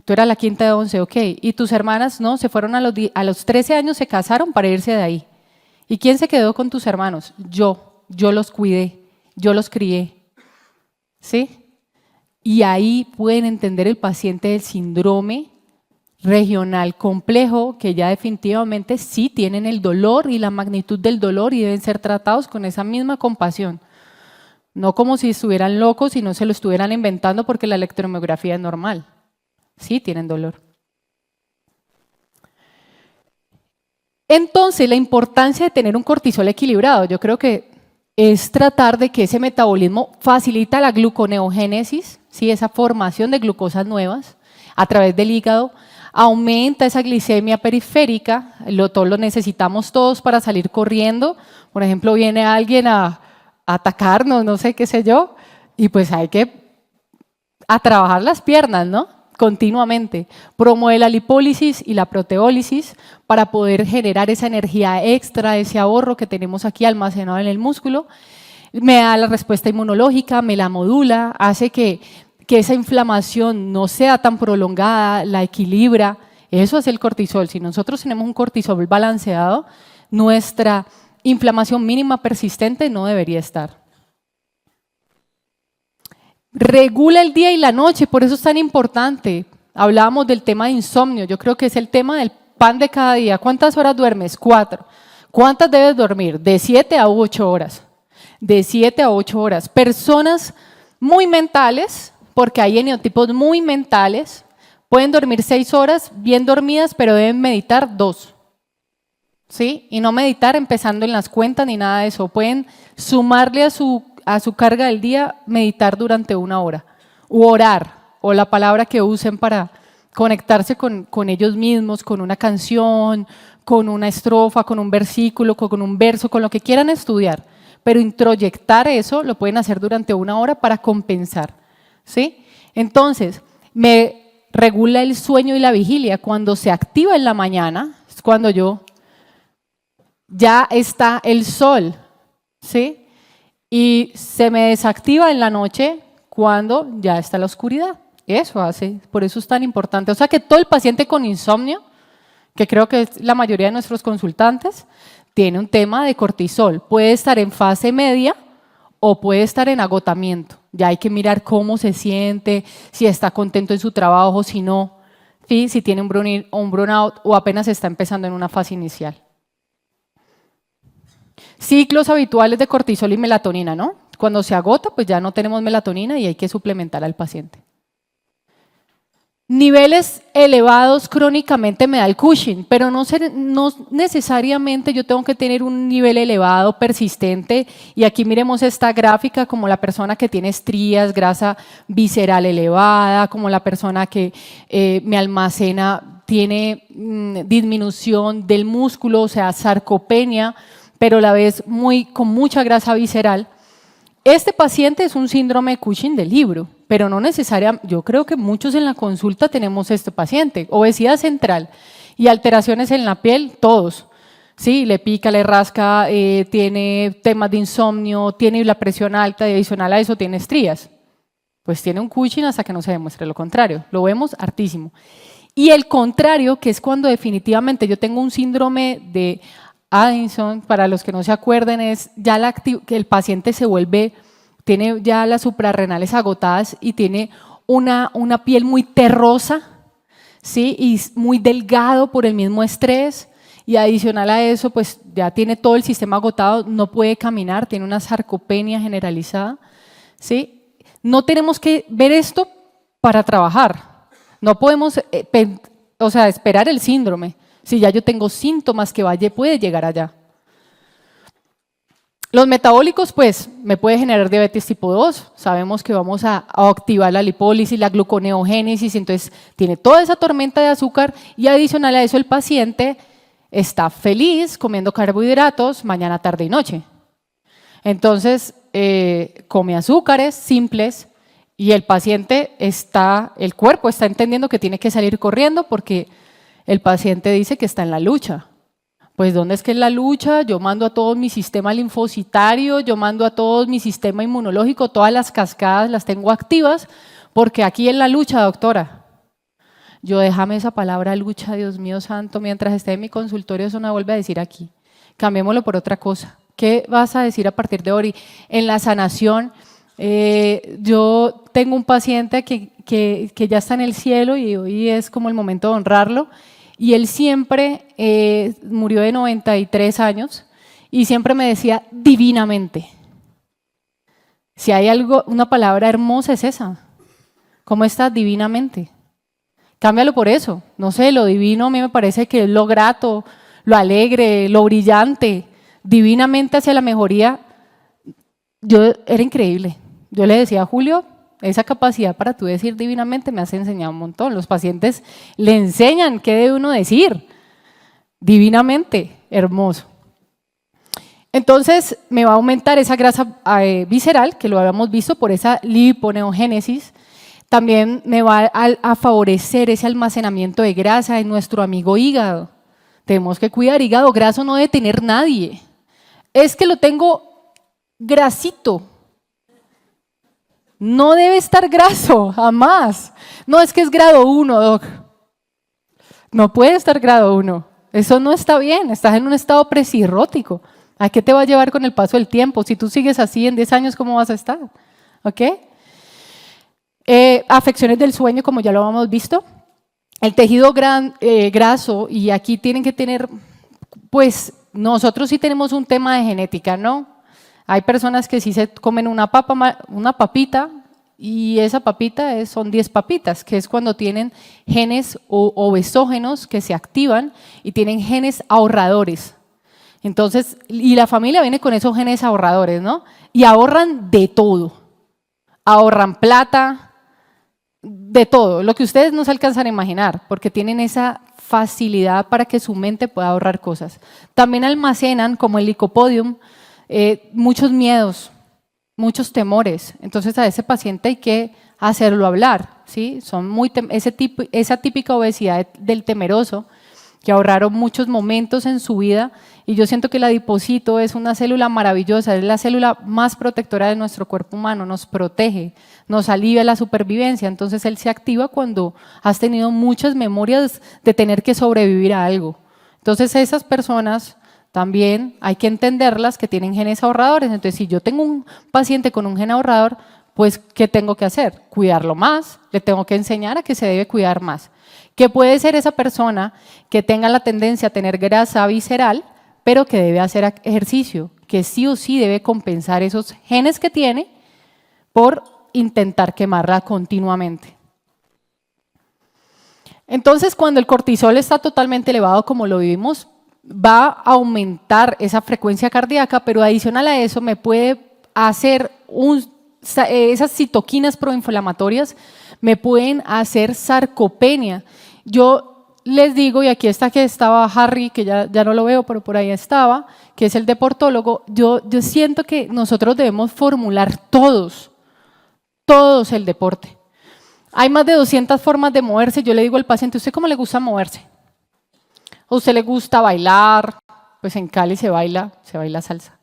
Tú eras la quinta de 11, ok. ¿Y tus hermanas? No, se fueron a los 13 años, se casaron para irse de ahí. ¿Y quién se quedó con tus hermanos? Yo los cuidé, yo los crié. ¿Sí? Y ahí pueden entender el paciente el síndrome regional complejo, que ya definitivamente sí tienen el dolor y la magnitud del dolor y deben ser tratados con esa misma compasión. No como si estuvieran locos y no se lo estuvieran inventando porque la electromiografía es normal. Sí tienen dolor. Entonces, la importancia de tener un cortisol equilibrado, yo creo que es tratar de que ese metabolismo facilita la gluconeogénesis, ¿sí? Esa formación de glucosas nuevas a través del hígado, aumenta esa glicemia periférica, todos lo necesitamos todos para salir corriendo. Por ejemplo, viene alguien a atacarnos, no sé qué sé yo, y pues hay que trabajar las piernas, ¿no? Continuamente. Promueve la lipólisis y la proteólisis para poder generar esa energía extra, ese ahorro que tenemos aquí almacenado en el músculo. Me da la respuesta inmunológica, me la modula, hace que esa inflamación no sea tan prolongada, la equilibra. Eso es el cortisol. Si nosotros tenemos un cortisol balanceado, nuestra inflamación mínima persistente no debería estar. Regula el día y la noche, por eso es tan importante. Hablábamos del tema de insomnio, yo creo que es el tema del pan de cada día. ¿Cuántas horas duermes? 4. ¿Cuántas debes dormir? De 7 a 8 horas. De 7 a 8 horas. Personas muy mentales, porque hay eneotipos muy mentales, pueden dormir 6 horas bien dormidas, pero deben meditar 2. ¿Sí? Y no meditar empezando en las cuentas ni nada de eso. Pueden sumarle a su carga del día, meditar durante 1 hora. U orar, o la palabra que usen para conectarse con ellos mismos, con una canción, con una estrofa, con un versículo, con un verso, con lo que quieran estudiar. Pero introyectar eso lo pueden hacer durante 1 hora para compensar. ¿Sí? Entonces, me regula el sueño y la vigilia. Cuando se activa en la mañana, es cuando ya está el sol, ¿sí? Y se me desactiva en la noche cuando ya está la oscuridad. Por eso es tan importante. O sea que todo el paciente con insomnio, que creo que es la mayoría de nuestros consultantes, tiene un tema de cortisol. Puede estar en fase media o puede estar en agotamiento. Ya hay que mirar cómo se siente, si está contento en su trabajo, si no, ¿sí? Si tiene un burnout o apenas está empezando en una fase inicial. Ciclos habituales de cortisol y melatonina, ¿no? Cuando se agota, pues ya no tenemos melatonina y hay que suplementar al paciente. Niveles elevados crónicamente me da el Cushing, pero no necesariamente yo tengo que tener un nivel elevado persistente. Y aquí miremos esta gráfica como la persona que tiene estrías, grasa visceral elevada, como la persona que me almacena, tiene disminución del músculo, o sea, sarcopenia, pero a la vez con mucha grasa visceral. Este paciente es un síndrome de Cushing del libro, pero no necesariamente. Yo creo que muchos en la consulta tenemos este paciente. Obesidad central y alteraciones en la piel, todos. Sí, le pica, le rasca, tiene temas de insomnio, tiene la presión alta y adicional a eso tiene estrías. Pues tiene un Cushing hasta que no se demuestre lo contrario. Lo vemos hartísimo. Y el contrario, que es cuando definitivamente yo tengo un síndrome de Addison, para los que no se acuerden, es ya que el paciente tiene ya las suprarrenales agotadas y tiene una piel muy terrosa, ¿sí? Y muy delgado por el mismo estrés, y adicional a eso, pues ya tiene todo el sistema agotado, no puede caminar, tiene una sarcopenia generalizada, ¿sí? No tenemos que ver esto para trabajar, no podemos esperar el síndrome, si ya yo tengo síntomas que puede llegar allá. Los metabólicos, pues, me puede generar diabetes tipo 2. Sabemos que vamos a activar la lipólisis, la gluconeogénesis, entonces tiene toda esa tormenta de azúcar y adicional a eso el paciente está feliz comiendo carbohidratos mañana, tarde y noche. Entonces, come azúcares simples y el cuerpo está entendiendo que tiene que salir corriendo porque el paciente dice que está en la lucha. Pues ¿dónde es que es la lucha? Yo mando a todo mi sistema linfocitario, yo mando a todo mi sistema inmunológico, todas las cascadas las tengo activas, porque aquí en la lucha, doctora. Yo déjame esa palabra lucha, Dios mío santo, mientras esté en mi consultorio eso no vuelve a decir aquí. Cambiémoslo por otra cosa. ¿Qué vas a decir a partir de hoy? En la sanación, yo tengo un paciente que ya está en el cielo y hoy es como el momento de honrarlo. Y él siempre murió de 93 años y siempre me decía divinamente. Si hay una palabra hermosa es esa. ¿Cómo estás divinamente? Cámbialo por eso. No sé, lo divino a mí me parece que es lo grato, lo alegre, lo brillante. Divinamente hacia la mejoría. Era increíble. Yo le decía a Julio, esa capacidad para tú decir divinamente me has enseñado un montón. Los pacientes le enseñan qué debe uno decir. Divinamente, hermoso. Entonces me va a aumentar esa grasa visceral, que lo habíamos visto por esa liponeogénesis. También me va a favorecer ese almacenamiento de grasa en nuestro amigo hígado. Tenemos que cuidar, hígado graso no debe tener nadie. Es que lo tengo grasito. No debe estar graso, jamás. No, es que es grado 1, doc. No puede estar grado 1. Eso no está bien, estás en un estado presirrótico. ¿A qué te va a llevar con el paso del tiempo? Si tú sigues así en 10 años, ¿cómo vas a estar? ¿Ok? Afecciones del sueño, como ya lo hemos visto. El tejido graso, y aquí tienen que tener, pues nosotros sí tenemos un tema de genética, ¿no? Hay personas que sí se comen una papita y esa papita son 10 papitas, que es cuando tienen genes obesógenos que se activan y tienen genes ahorradores. Entonces, y la familia viene con esos genes ahorradores, ¿no? Y ahorran de todo. Ahorran plata, de todo, lo que ustedes no se alcanzan a imaginar, porque tienen esa facilidad para que su mente pueda ahorrar cosas. También almacenan, como el Lycopodium, muchos miedos, muchos temores. Entonces a ese paciente hay que hacerlo hablar, ¿sí? Son esa típica obesidad del temeroso, que ahorraron muchos momentos en su vida, y yo siento que el adipocito es una célula maravillosa, es la célula más protectora de nuestro cuerpo humano, nos protege, nos alivia la supervivencia. Entonces él se activa cuando has tenido muchas memorias de tener que sobrevivir a algo. Entonces esas personas también hay que entenderlas, que tienen genes ahorradores. Entonces si yo tengo un paciente con un gen ahorrador, pues ¿qué tengo que hacer? Cuidarlo más, le tengo que enseñar a que se debe cuidar más. Que puede ser esa persona que tenga la tendencia a tener grasa visceral, pero que debe hacer ejercicio, que sí o sí debe compensar esos genes que tiene por intentar quemarla continuamente. Entonces, cuando el cortisol está totalmente elevado, como lo vimos, va a aumentar esa frecuencia cardíaca, pero adicional a eso me puede hacer esas citoquinas proinflamatorias, me pueden hacer sarcopenia. Yo les digo, y aquí está que estaba Harry, que ya no lo veo, pero por ahí estaba, que es el deportólogo, yo siento que nosotros debemos formular todos el deporte. Hay más de 200 formas de moverse. Yo le digo al paciente, ¿usted cómo le gusta moverse? ¿A usted le gusta bailar? Pues en Cali se baila salsa.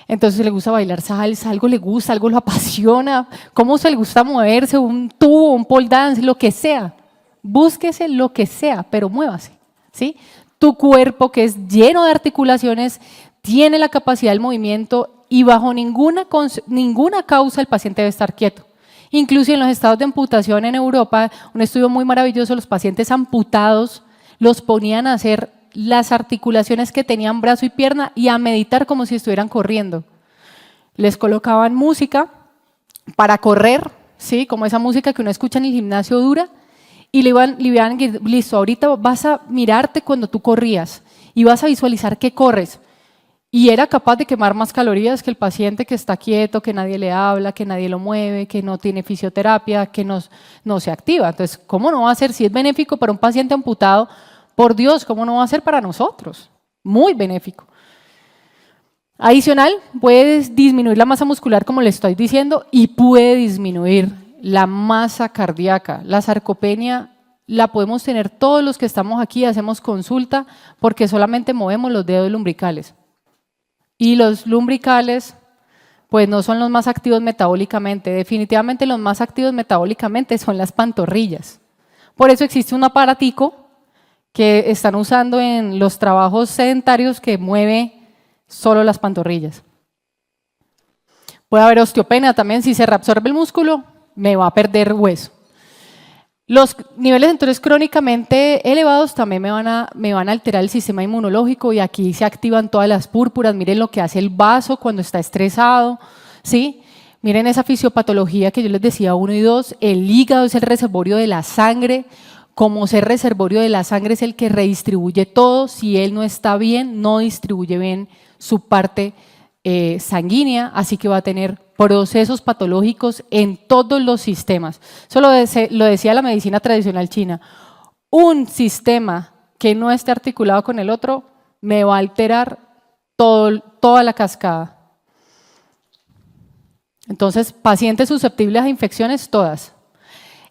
Entonces le gusta bailar salsa, algo le gusta, algo lo apasiona. ¿Cómo se le gusta moverse? Un tubo, un pole dance, lo que sea. Búsquese lo que sea, pero muévase, ¿sí? Tu cuerpo, que es lleno de articulaciones, tiene la capacidad del movimiento y bajo ninguna causa el paciente debe estar quieto. Incluso en los estados de amputación en Europa, un estudio muy maravilloso, los pacientes amputados los ponían a hacer las articulaciones que tenían brazo y pierna y a meditar como si estuvieran corriendo. Les colocaban música para correr, ¿sí? Como esa música que uno escucha en el gimnasio dura, y le iban listo, ahorita vas a mirarte cuando tú corrías y vas a visualizar que corres. Y era capaz de quemar más calorías que el paciente que está quieto, que nadie le habla, que nadie lo mueve, que no tiene fisioterapia, que no se activa. Entonces, ¿cómo no va a ser? Si es benéfico para un paciente amputado, por Dios, ¿cómo no va a ser para nosotros? Muy benéfico. Adicional, puede disminuir la masa muscular, como le estoy diciendo, y puede disminuir la masa cardíaca. La sarcopenia la podemos tener todos los que estamos aquí, hacemos consulta, porque solamente movemos los dedos lumbricales. Y los lumbricales, pues no son los más activos metabólicamente. Definitivamente los más activos metabólicamente son las pantorrillas. Por eso existe un aparatico que están usando en los trabajos sedentarios que mueve solo las pantorrillas. Puede haber osteopenia también, si se reabsorbe el músculo, me va a perder hueso. Los niveles entonces crónicamente elevados también me van a alterar el sistema inmunológico y aquí se activan todas las púrpuras. Miren lo que hace el vaso cuando está estresado, ¿sí? Miren esa fisiopatología que yo les decía 1 y 2, el hígado es el reservorio de la sangre. Como ser reservorio de la sangre es el que redistribuye todo, si él no está bien, no distribuye bien su parte sanguínea, así que va a tener procesos patológicos en todos los sistemas. Eso lo decía la medicina tradicional china. Un sistema que no esté articulado con el otro me va a alterar toda la cascada. Entonces, pacientes susceptibles a infecciones, todas.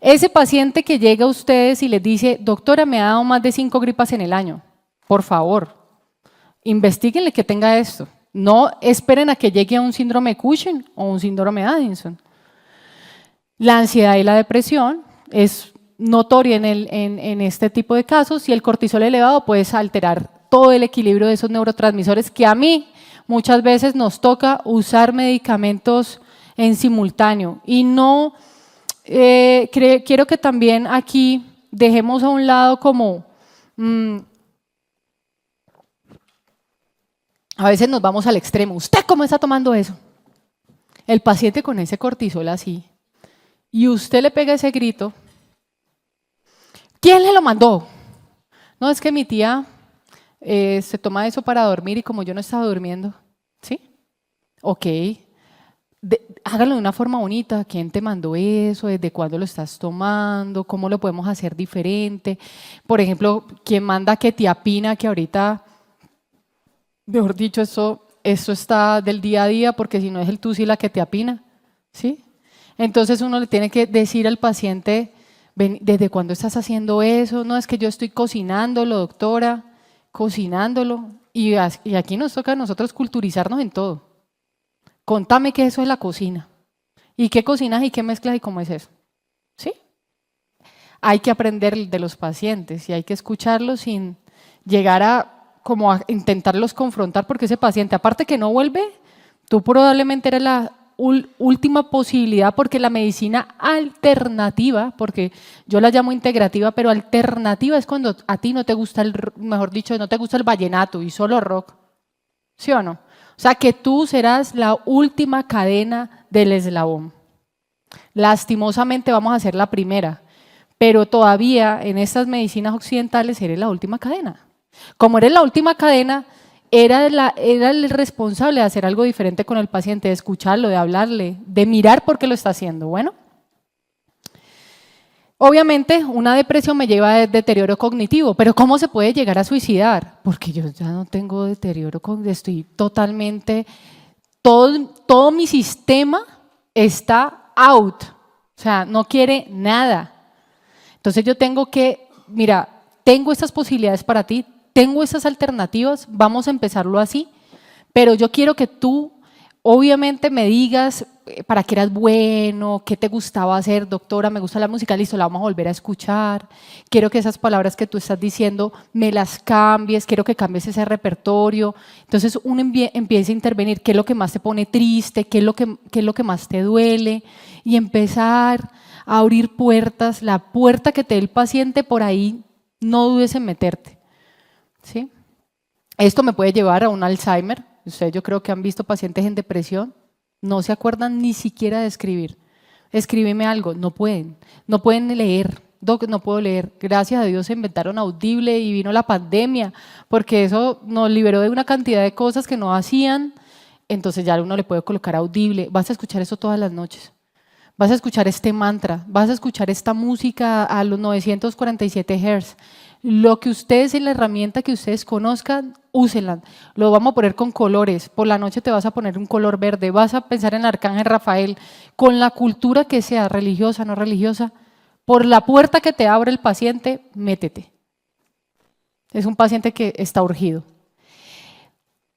Ese paciente que llega a ustedes y les dice, doctora, me ha dado más de 5 gripas en el año, por favor, investíguenle que tenga esto. No esperen a que llegue a un síndrome de Cushing o un síndrome de Addison. La ansiedad y la depresión es notoria en este tipo de casos y el cortisol elevado puede alterar todo el equilibrio de esos neurotransmisores que a mí muchas veces nos toca usar medicamentos en simultáneo y no... quiero que también aquí dejemos a un lado como a veces nos vamos al extremo. ¿Usted cómo está tomando eso? El paciente con ese cortisol así y usted le pega ese grito. ¿Quién le lo mandó? No, es que mi tía se toma eso para dormir y como yo no estaba durmiendo. ¿Sí? Ok. Hágalo de una forma bonita. ¿Quién te mandó eso? ¿Desde cuándo lo estás tomando? ¿Cómo lo podemos hacer diferente? Por ejemplo, ¿quién manda quetiapina? Que ahorita, mejor dicho, eso está del día a día, porque si no es el tusi la quetiapina, ¿sí? Entonces uno le tiene que decir al paciente, ¿desde cuándo estás haciendo eso? No, es que yo estoy cocinándolo, doctora, cocinándolo. Y aquí nos toca a nosotros culturizarnos en todo. Contame qué eso es la cocina. ¿Y qué cocinas y qué mezclas y cómo es eso? ¿Sí? Hay que aprender de los pacientes y hay que escucharlos sin llegar a intentarlos confrontar, porque ese paciente, aparte que no vuelve, tú probablemente eres la última posibilidad, porque la medicina alternativa, porque yo la llamo integrativa, pero alternativa es cuando a ti no te gusta mejor dicho, no te gusta el vallenato y solo rock. ¿Sí o no? O sea, que tú serás la última cadena del eslabón. Lastimosamente vamos a ser la primera, pero todavía en estas medicinas occidentales eres la última cadena. Como eres la última cadena, era el responsable de hacer algo diferente con el paciente, de escucharlo, de hablarle, de mirar por qué lo está haciendo. Bueno, obviamente una depresión me lleva a deterioro cognitivo, pero ¿cómo se puede llegar a suicidar? Porque yo ya no tengo deterioro cognitivo, estoy totalmente, todo mi sistema está out, o sea, no quiere nada. Entonces yo tengo que, mira, tengo estas posibilidades para ti, tengo esas alternativas, vamos a empezarlo así, pero yo quiero que tú obviamente me digas para qué eras bueno, qué te gustaba hacer, doctora, me gusta la música, listo, la vamos a volver a escuchar, quiero que esas palabras que tú estás diciendo me las cambies, quiero que cambies ese repertorio. Entonces uno empieza a intervenir, qué es lo que más te pone triste, qué es lo que más te duele, y empezar a abrir puertas, la puerta que te dé el paciente por ahí, no dudes en meterte, ¿sí? Esto me puede llevar a un Alzheimer. Ustedes yo creo que han visto pacientes en depresión, no se acuerdan ni siquiera de escribir. Escríbeme algo, no pueden leer. Doc, no puedo leer. Gracias a Dios se inventaron Audible y vino la pandemia, porque eso nos liberó de una cantidad de cosas que no hacían. Entonces ya uno le puede colocar Audible. Vas a escuchar eso todas las noches. Vas a escuchar este mantra, vas a escuchar esta música a los 947 Hz. Lo que ustedes en la herramienta que ustedes conozcan, úsenla. Lo vamos a poner con colores. Por la noche te vas a poner un color verde, vas a pensar en el Arcángel Rafael, con la cultura que sea, religiosa, no religiosa. Por la puerta que te abre el paciente, métete. Es un paciente que está urgido.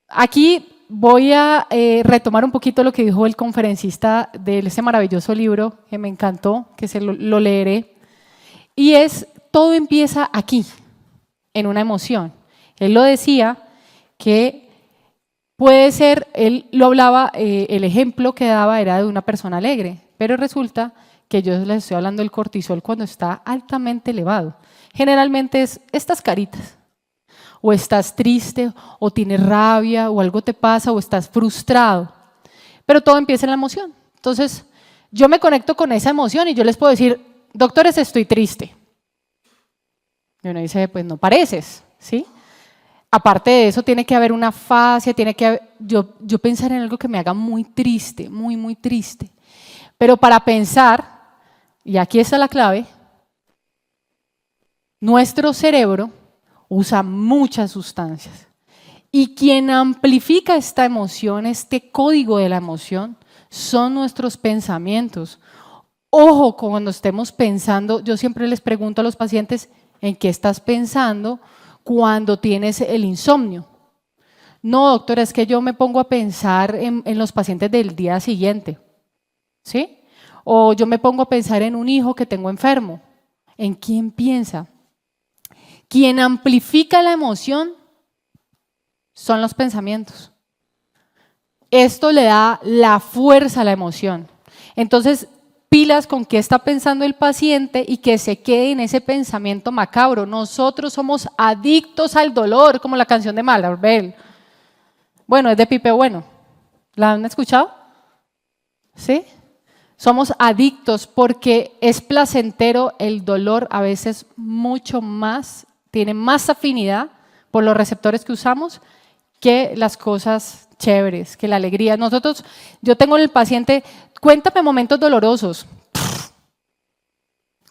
Aquí voy a retomar un poquito lo que dijo el conferencista de ese maravilloso libro que me encantó, que lo leeré. Y es, todo empieza aquí, en una emoción. Él lo decía que puede ser, él lo hablaba, el ejemplo que daba era de una persona alegre, pero resulta que yo les estoy hablando del cortisol cuando está altamente elevado. Generalmente es estas caritas. O estás triste, o tienes rabia, o algo te pasa, o estás frustrado. Pero todo empieza en la emoción. Entonces, yo me conecto con esa emoción y yo les puedo decir, doctores, estoy triste. Y uno dice, pues no pareces, ¿sí? Aparte de eso, tiene que haber una fascia, tiene que haber, yo pensar en algo que me haga muy triste, muy, muy triste. Pero para pensar, y aquí está la clave, nuestro cerebro usa muchas sustancias. Y quien amplifica esta emoción, este código de la emoción, son nuestros pensamientos. Ojo, cuando estemos pensando, yo siempre les pregunto a los pacientes, ¿en qué estás pensando cuando tienes el insomnio? No, doctora, es que yo me pongo a pensar en los pacientes del día siguiente, ¿sí? O yo me pongo a pensar en un hijo que tengo enfermo. ¿En quién piensa? Quien amplifica la emoción son los pensamientos. Esto le da la fuerza a la emoción. Entonces, pilas con qué está pensando el paciente y que se quede en ese pensamiento macabro. Nosotros somos adictos al dolor, como la canción de Marvel. Bueno, es de Pipe Bueno. ¿La han escuchado? ¿Sí? Somos adictos porque es placentero el dolor, a veces mucho más, tiene más afinidad por los receptores que usamos que las cosas chéveres, que la alegría. Yo tengo en el paciente, cuéntame momentos dolorosos.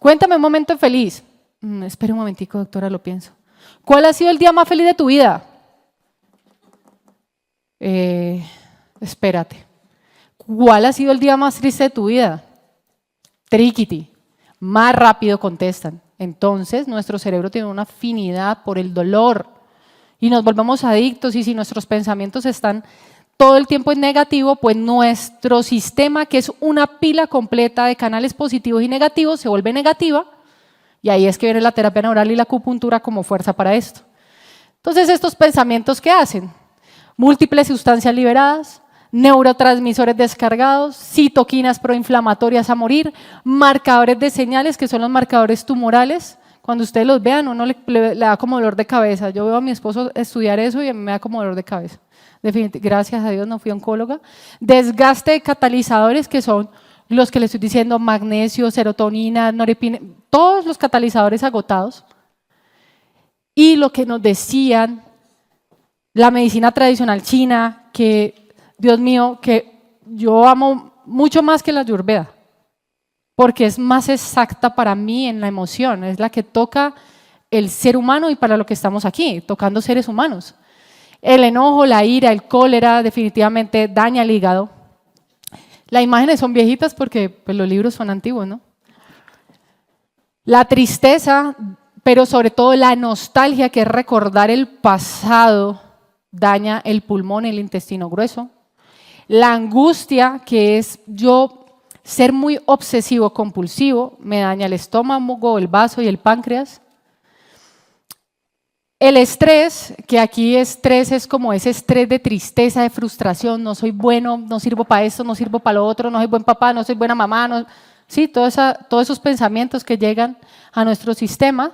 Cuéntame un momento feliz. Espera un momentico, doctora, lo pienso. ¿Cuál ha sido el día más feliz de tu vida? Espérate. ¿Cuál ha sido el día más triste de tu vida? Triquiti. Más rápido contestan. Entonces, nuestro cerebro tiene una afinidad por el dolor y nos volvemos adictos, y si nuestros pensamientos están todo el tiempo en negativo, pues nuestro sistema, que es una pila completa de canales positivos y negativos, se vuelve negativa, y ahí es que viene la terapia neural y la acupuntura como fuerza para esto. Entonces, estos pensamientos, ¿qué hacen? Múltiples sustancias liberadas, neurotransmisores descargados, citoquinas proinflamatorias a morir, marcadores de señales, que son los marcadores tumorales. Cuando ustedes los vean, uno le da como dolor de cabeza. Yo veo a mi esposo estudiar eso y a mí me da como dolor de cabeza. Gracias a Dios no fui oncóloga. Desgaste de catalizadores, que son los que les estoy diciendo, magnesio, serotonina, norepinefrina, todos los catalizadores agotados. Y lo que nos decían la medicina tradicional china, que Dios mío, que yo amo mucho más que la Ayurveda, porque es más exacta para mí en la emoción, es la que toca el ser humano y para lo que estamos aquí, tocando seres humanos. El enojo, la ira, el cólera definitivamente daña el hígado. Las imágenes son viejitas porque pues, los libros son antiguos, ¿no? La tristeza, pero sobre todo la nostalgia, que es recordar el pasado, daña el pulmón y el intestino grueso. La angustia, que es yo ser muy obsesivo compulsivo, me daña el estómago, el vaso y el páncreas. El estrés, que aquí estrés es como ese estrés de tristeza, de frustración, no soy bueno, no sirvo para esto, no sirvo para lo otro, no soy buen papá, no soy buena mamá, no, sí, todos esos pensamientos que llegan a nuestro sistema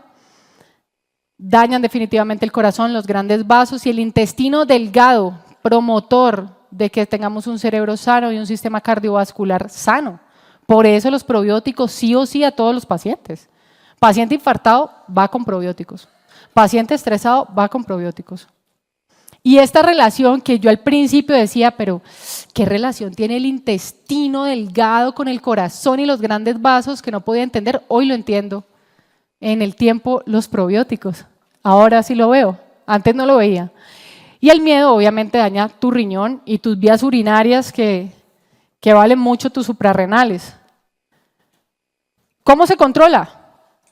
dañan definitivamente el corazón, los grandes vasos y el intestino delgado, promotor de que tengamos un cerebro sano y un sistema cardiovascular sano. Por eso los probióticos sí o sí a todos los pacientes. Paciente infartado va con probióticos. Paciente estresado va con probióticos. Y esta relación que yo al principio decía, pero ¿qué relación tiene el intestino delgado con el corazón y los grandes vasos que no podía entender? Hoy lo entiendo. En el tiempo, los probióticos. Ahora sí lo veo. Antes no lo veía. Y el miedo obviamente daña tu riñón y tus vías urinarias que valen mucho tus suprarrenales. ¿Cómo se controla?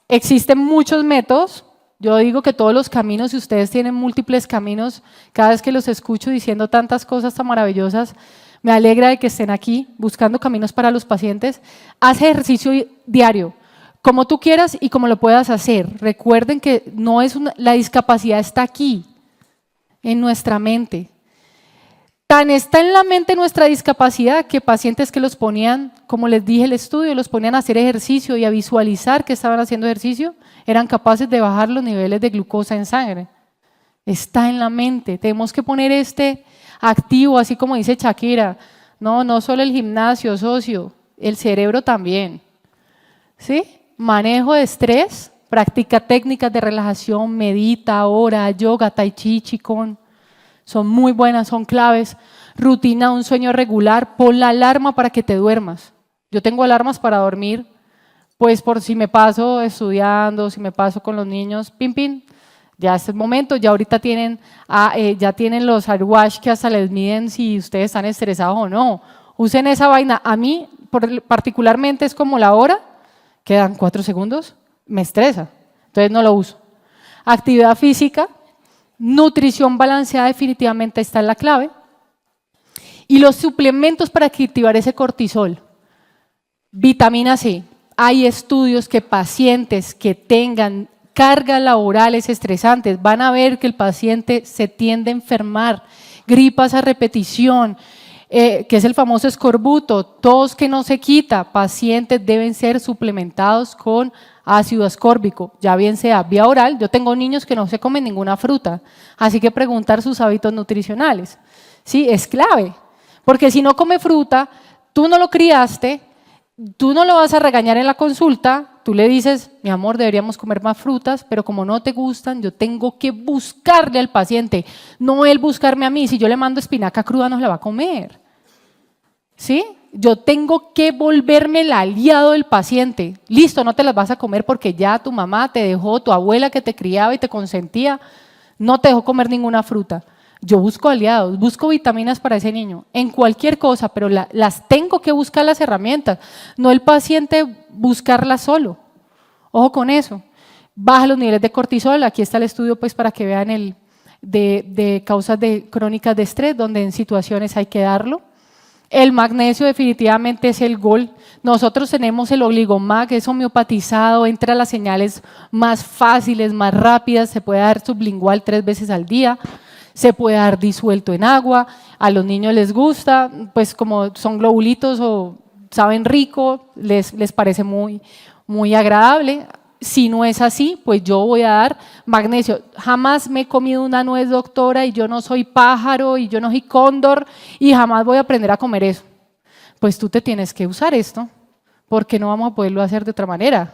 Existen muchos métodos. Yo digo que todos los caminos, si ustedes tienen múltiples caminos, cada vez que los escucho diciendo tantas cosas tan maravillosas, me alegra de que estén aquí buscando caminos para los pacientes. Haz ejercicio diario, como tú quieras y como lo puedas hacer. Recuerden que no es la discapacidad está aquí, en nuestra mente. Tan está en la mente nuestra discapacidad que pacientes que los ponían, como les dije el estudio, los ponían a hacer ejercicio y a visualizar que estaban haciendo ejercicio, eran capaces de bajar los niveles de glucosa en sangre. Está en la mente. Tenemos que poner este activo, así como dice Shakira. No solo el gimnasio, socio, el cerebro también. ¿Sí? Manejo de estrés, practica técnicas de relajación, medita, ora, yoga, tai chi, qigong. Son muy buenas, son claves. Rutina de un sueño regular, pon la alarma para que te duermas. Yo tengo alarmas para dormir, pues por si me paso estudiando, si me paso con los niños, pim, pim, ya es el momento, ya ahorita tienen los iWatch que hasta les miden si ustedes están estresados o no. Usen esa vaina. A mí particularmente es como la hora, quedan 4 segundos, me estresa, entonces no lo uso. Actividad física. Nutrición balanceada definitivamente está en la clave. Y los suplementos para activar ese cortisol. Vitamina C. Hay estudios que pacientes que tengan cargas laborales estresantes van a ver que el paciente se tiende a enfermar, gripas a repetición, que es el famoso escorbuto, tos que no se quita. Pacientes deben ser suplementados con ácido ascórbico, ya bien sea vía oral. Yo tengo niños que no se comen ninguna fruta, así que preguntar sus hábitos nutricionales, ¿sí? Es clave, porque si no come fruta, tú no lo criaste, tú no lo vas a regañar en la consulta, tú le dices, mi amor, deberíamos comer más frutas, pero como no te gustan, yo tengo que buscarle al paciente, no él buscarme a mí. Si yo le mando espinaca cruda, no se la va a comer, ¿sí? Yo tengo que volverme el aliado del paciente. Listo, no te las vas a comer porque ya tu mamá te dejó, tu abuela que te criaba y te consentía, no te dejó comer ninguna fruta. Yo busco aliados, busco vitaminas para ese niño, en cualquier cosa, pero las tengo que buscar las herramientas, no el paciente buscarlas solo. Ojo con eso. Baja los niveles de cortisol, aquí está el estudio pues para que vean de causas crónicas de estrés, donde en situaciones hay que darlo. El magnesio definitivamente es el gol. Nosotros tenemos el oligomag, es homeopatizado, entra a las señales más fáciles, más rápidas, se puede dar sublingual 3 veces al día, se puede dar disuelto en agua, a los niños les gusta, pues como son globulitos o saben rico, les parece muy, muy agradable. Si no es así, pues yo voy a dar magnesio. Jamás me he comido una nuez, doctora, y yo no soy pájaro, y yo no soy cóndor, y jamás voy a aprender a comer eso. Pues tú te tienes que usar esto, porque no vamos a poderlo hacer de otra manera.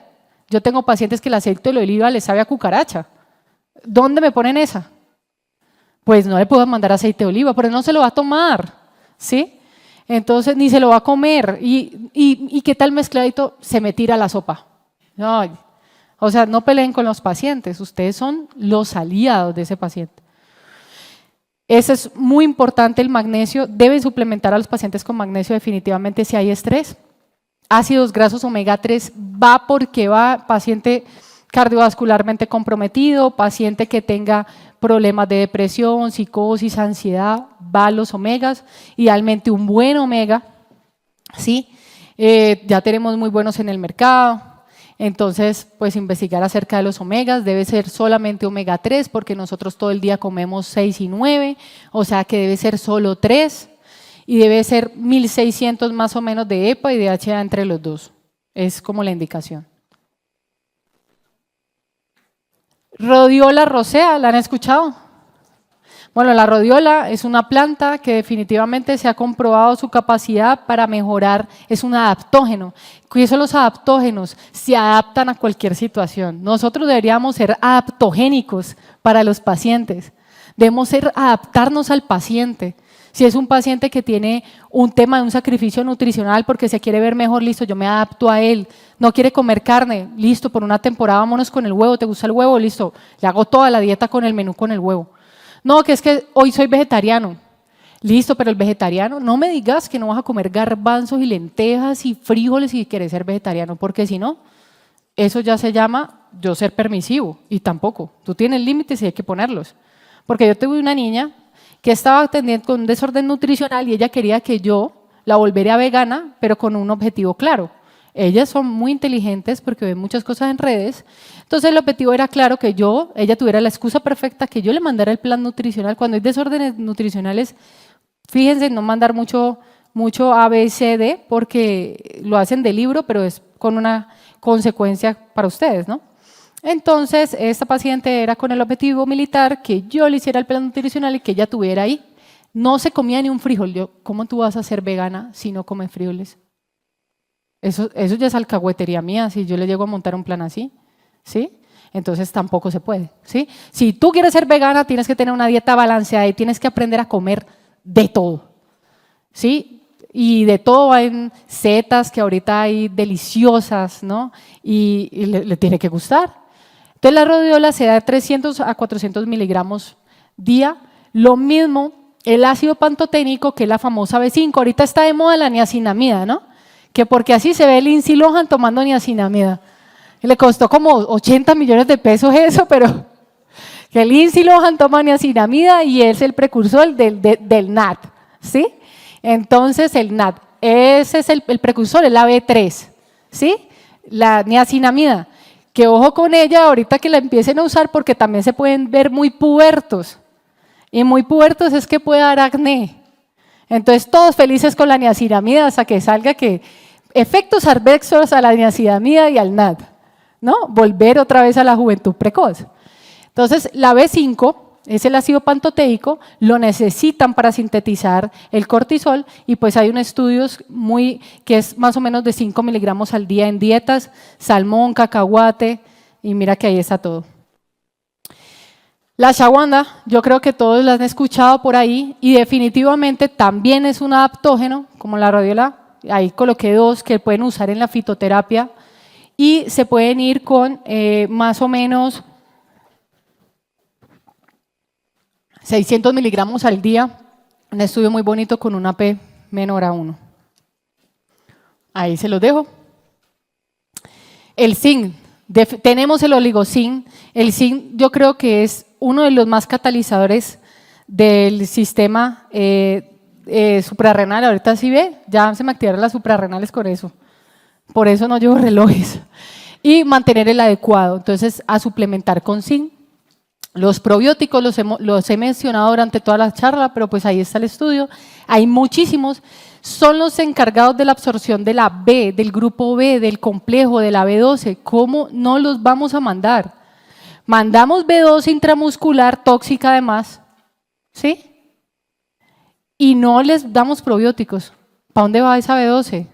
Yo tengo pacientes que el aceite de oliva les sabe a cucaracha. ¿Dónde me ponen esa? Pues no le puedo mandar aceite de oliva, pero no se lo va a tomar, ¿sí? Entonces ni se lo va a comer. ¿Y qué tal mezcladito? Se me tira la sopa. Ay. O sea, no peleen con los pacientes, ustedes son los aliados de ese paciente. Ese es muy importante, el magnesio. Deben suplementar a los pacientes con magnesio definitivamente si hay estrés. Ácidos grasos omega 3 va porque va, paciente cardiovascularmente comprometido, paciente que tenga problemas de depresión, psicosis, ansiedad, va a los omegas, idealmente un buen omega, ¿sí? Ya tenemos muy buenos en el mercado, entonces pues investigar acerca de los omegas, debe ser solamente omega 3 porque nosotros todo el día comemos 6 y 9, o sea que debe ser solo 3 y debe ser 1600 más o menos de EPA y de DHA entre los dos, es como la indicación. Rhodiola rosea, ¿la han escuchado? Bueno, la rodiola es una planta que definitivamente se ha comprobado su capacidad para mejorar, es un adaptógeno. Y eso los adaptógenos se adaptan a cualquier situación. Nosotros deberíamos ser adaptogénicos para los pacientes. Debemos adaptarnos al paciente. Si es un paciente que tiene un tema de un sacrificio nutricional porque se quiere ver mejor, listo, yo me adapto a él. No quiere comer carne, listo, por una temporada vámonos con el huevo. ¿Te gusta el huevo? Listo, le hago toda la dieta con el menú con el huevo. No, que es que hoy soy vegetariano. Listo, pero el vegetariano, no me digas que no vas a comer garbanzos y lentejas y frijoles si quieres ser vegetariano, porque si no, eso ya se llama yo ser permisivo y tampoco. Tú tienes límites y hay que ponerlos. Porque yo tuve una niña que estaba atendiendo con un desorden nutricional y ella quería que yo la volviera vegana, pero con un objetivo claro. Ellas son muy inteligentes porque ven muchas cosas en redes. Entonces el objetivo era claro que ella tuviera la excusa perfecta, que yo le mandara el plan nutricional. Cuando hay desórdenes nutricionales, fíjense, no mandar mucho A, B, C, D, porque lo hacen de libro, pero es con una consecuencia para ustedes, ¿no? Entonces, esta paciente era con el objetivo militar que yo le hiciera el plan nutricional y que ella tuviera ahí. No se comía ni un frijol. Yo, ¿cómo tú vas a ser vegana si no comes frijoles? Eso ya es alcahuetería mía, si yo le llego a montar un plan así, ¿sí? Entonces tampoco se puede, ¿sí? Si tú quieres ser vegana, tienes que tener una dieta balanceada y tienes que aprender a comer de todo, ¿sí? Y de todo hay setas que ahorita hay deliciosas, ¿no? Y le tiene que gustar. Entonces la rodiola se da de 300 a 400 miligramos día. Lo mismo el ácido pantoténico, que es la famosa B5. Ahorita está de moda la niacinamida, ¿no? Que porque así se ve Lindsay Lohan tomando niacinamida. Le costó como 80 millones de pesos eso, pero que Lindsay Lohan toma niacinamida y es el precursor del NAD, ¿sí? Entonces el NAD, ese es el precursor, es la B3, ¿sí? La niacinamida, que ojo con ella ahorita que la empiecen a usar porque también se pueden ver muy pubertos. Y muy pubertos es que puede dar acné. Entonces todos felices con la niacinamida hasta que salga que efectos adversos a la niacinamida y al NAD, ¿no? Volver otra vez a la juventud precoz. Entonces la B5 es el ácido pantoteico, lo necesitan para sintetizar el cortisol y pues hay unos estudios que es más o menos de 5 miligramos al día en dietas, salmón, cacahuate y mira que ahí está todo. La ashwagandha, yo creo que todos la han escuchado por ahí y definitivamente también es un adaptógeno, como la rodiola, ahí coloqué dos que pueden usar en la fitoterapia y se pueden ir con más o menos 600 miligramos al día, un estudio muy bonito con una P menor a 1. Ahí se los dejo. El zinc, tenemos el oligocin. El zinc yo creo que es uno de los más catalizadores del sistema suprarrenal. Ahorita sí ve, ya se me activaron las suprarrenales con eso. Por eso no llevo relojes. Y mantener el adecuado. Entonces, a suplementar con zinc. Los probióticos los he mencionado durante toda la charla, pero pues ahí está el estudio. Hay muchísimos. Son los encargados de la absorción de la B, del grupo B, del complejo, de la B12. ¿Cómo no los vamos a mandar? Mandamos B12 intramuscular, tóxica además, ¿sí? Y no les damos probióticos. ¿Para dónde va esa B12?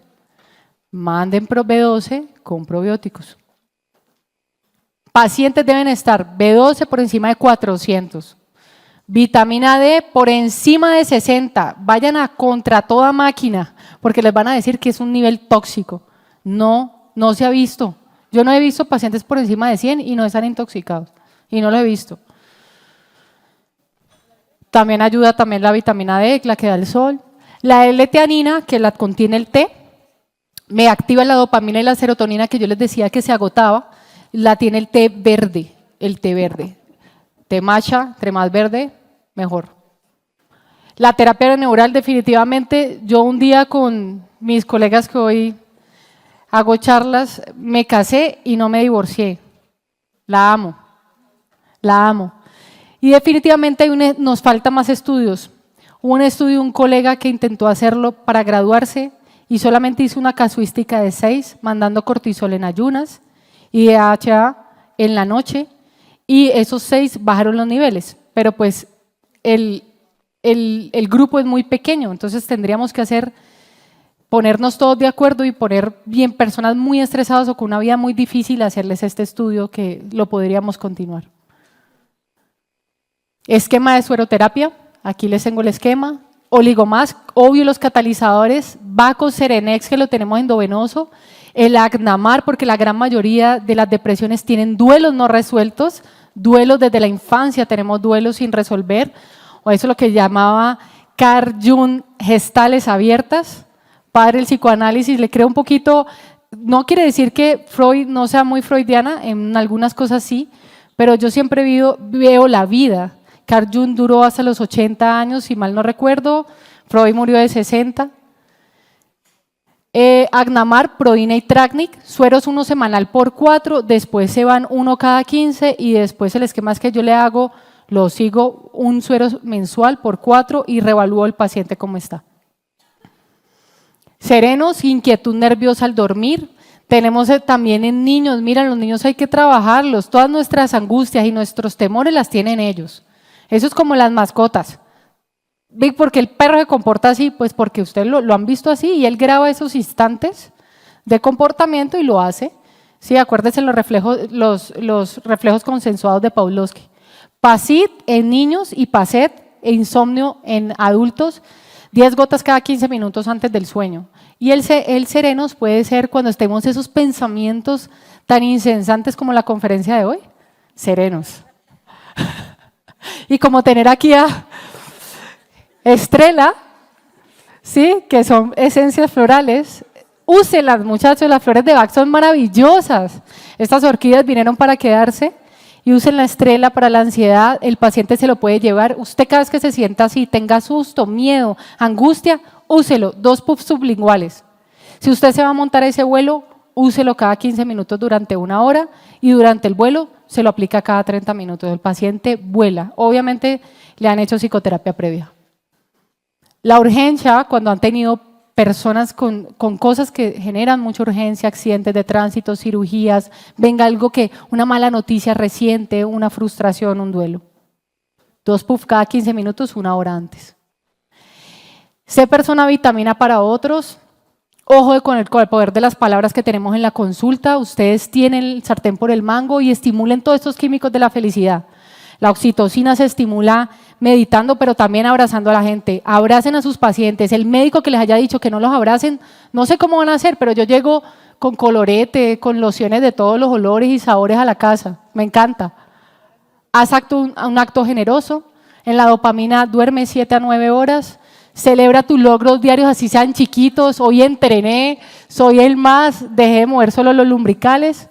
Manden B12 con probióticos. Pacientes deben estar B12 por encima de 400. Vitamina D por encima de 60. Vayan a contra toda máquina, porque les van a decir que es un nivel tóxico. No, no se ha visto. Yo no he visto pacientes por encima de 100 y no están intoxicados. Y no lo he visto. También ayuda también la vitamina D, la que da el sol. La L-teanina, que la contiene el té, me activa la dopamina y la serotonina que yo les decía que se agotaba. La tiene el té verde, Té matcha, entre más verde, mejor. La terapia neural definitivamente, yo un día con mis colegas que hoy hago charlas, me casé y no me divorcié. La amo, la amo. Y definitivamente nos falta más estudios. Hubo un estudio de un colega que intentó hacerlo para graduarse y solamente hizo una casuística de 6, mandando cortisol en ayunas y DHA en la noche, y esos 6 bajaron los niveles, pero pues el grupo es muy pequeño, entonces tendríamos que ponernos todos de acuerdo y poner bien personas muy estresadas o con una vida muy difícil, hacerles este estudio que lo podríamos continuar. Esquema de sueroterapia, aquí les tengo el esquema. Oligomask, obvio los catalizadores, Vaco, Serenex, que lo tenemos endovenoso, el Agnamar, porque la gran mayoría de las depresiones tienen duelos no resueltos, duelos desde la infancia, tenemos duelos sin resolver, o eso es lo que llamaba Carl Jung gestales abiertas. Padre del psicoanálisis, le creo un poquito, no quiere decir que Freud no sea muy freudiana, en algunas cosas sí, pero yo siempre veo la vida. Carl Jung duró hasta los 80 años, si mal no recuerdo, Freud murió de 60. Agnamar, Prodina y Travnik, sueros 1 semanal por 4, después se van 1 cada 15 y después el esquema es que yo le hago, lo sigo un suero mensual por 4 y revalúo el paciente cómo está. Serenos, inquietud nerviosa al dormir. Tenemos también en niños, mira, los niños hay que trabajarlos, todas nuestras angustias y nuestros temores las tienen ellos. Eso es como las mascotas. ¿Por qué el perro se comporta así? Pues porque ustedes lo han visto así y él graba esos instantes de comportamiento y lo hace. Sí, acuérdense los reflejos consensuados de Pavlovsky. PASIT en niños y PASET e insomnio en adultos, 10 gotas cada 15 minutos antes del sueño. Y el serenos puede ser cuando estemos esos pensamientos tan insensantes como la conferencia de hoy. Serenos. Y como tener aquí a Estrella, ¿sí? Que son esencias florales, úsenlas muchachos, las flores de Bach son maravillosas. Estas orquídeas vinieron para quedarse y usen la Estrella para la ansiedad, el paciente se lo puede llevar. Usted cada vez que se sienta así, tenga susto, miedo, angustia, úselo, 2 puffs sublinguales. Si usted se va a montar a ese vuelo, úselo cada 15 minutos durante 1 hora y durante el vuelo se lo aplica cada 30 minutos. El paciente vuela. Obviamente le han hecho psicoterapia previa. La urgencia, cuando han tenido personas con cosas que generan mucha urgencia, accidentes de tránsito, cirugías, venga algo una mala noticia reciente, una frustración, un duelo. 2 puffs cada 15 minutos, 1 hora antes. Sé persona vitamina para otros. Ojo con el poder de las palabras que tenemos en la consulta. Ustedes tienen el sartén por el mango y estimulen todos estos químicos de la felicidad. La oxitocina se estimula meditando, pero también abrazando a la gente. Abracen a sus pacientes. El médico que les haya dicho que no los abracen, no sé cómo van a hacer, pero yo llego con colorete, con lociones de todos los olores y sabores a la casa. Me encanta. Haz un acto generoso. En la dopamina duerme 7 a 9 horas. Celebra tus logros diarios, así sean chiquitos. Hoy entrené, soy el más, dejé de mover solo los lumbricales.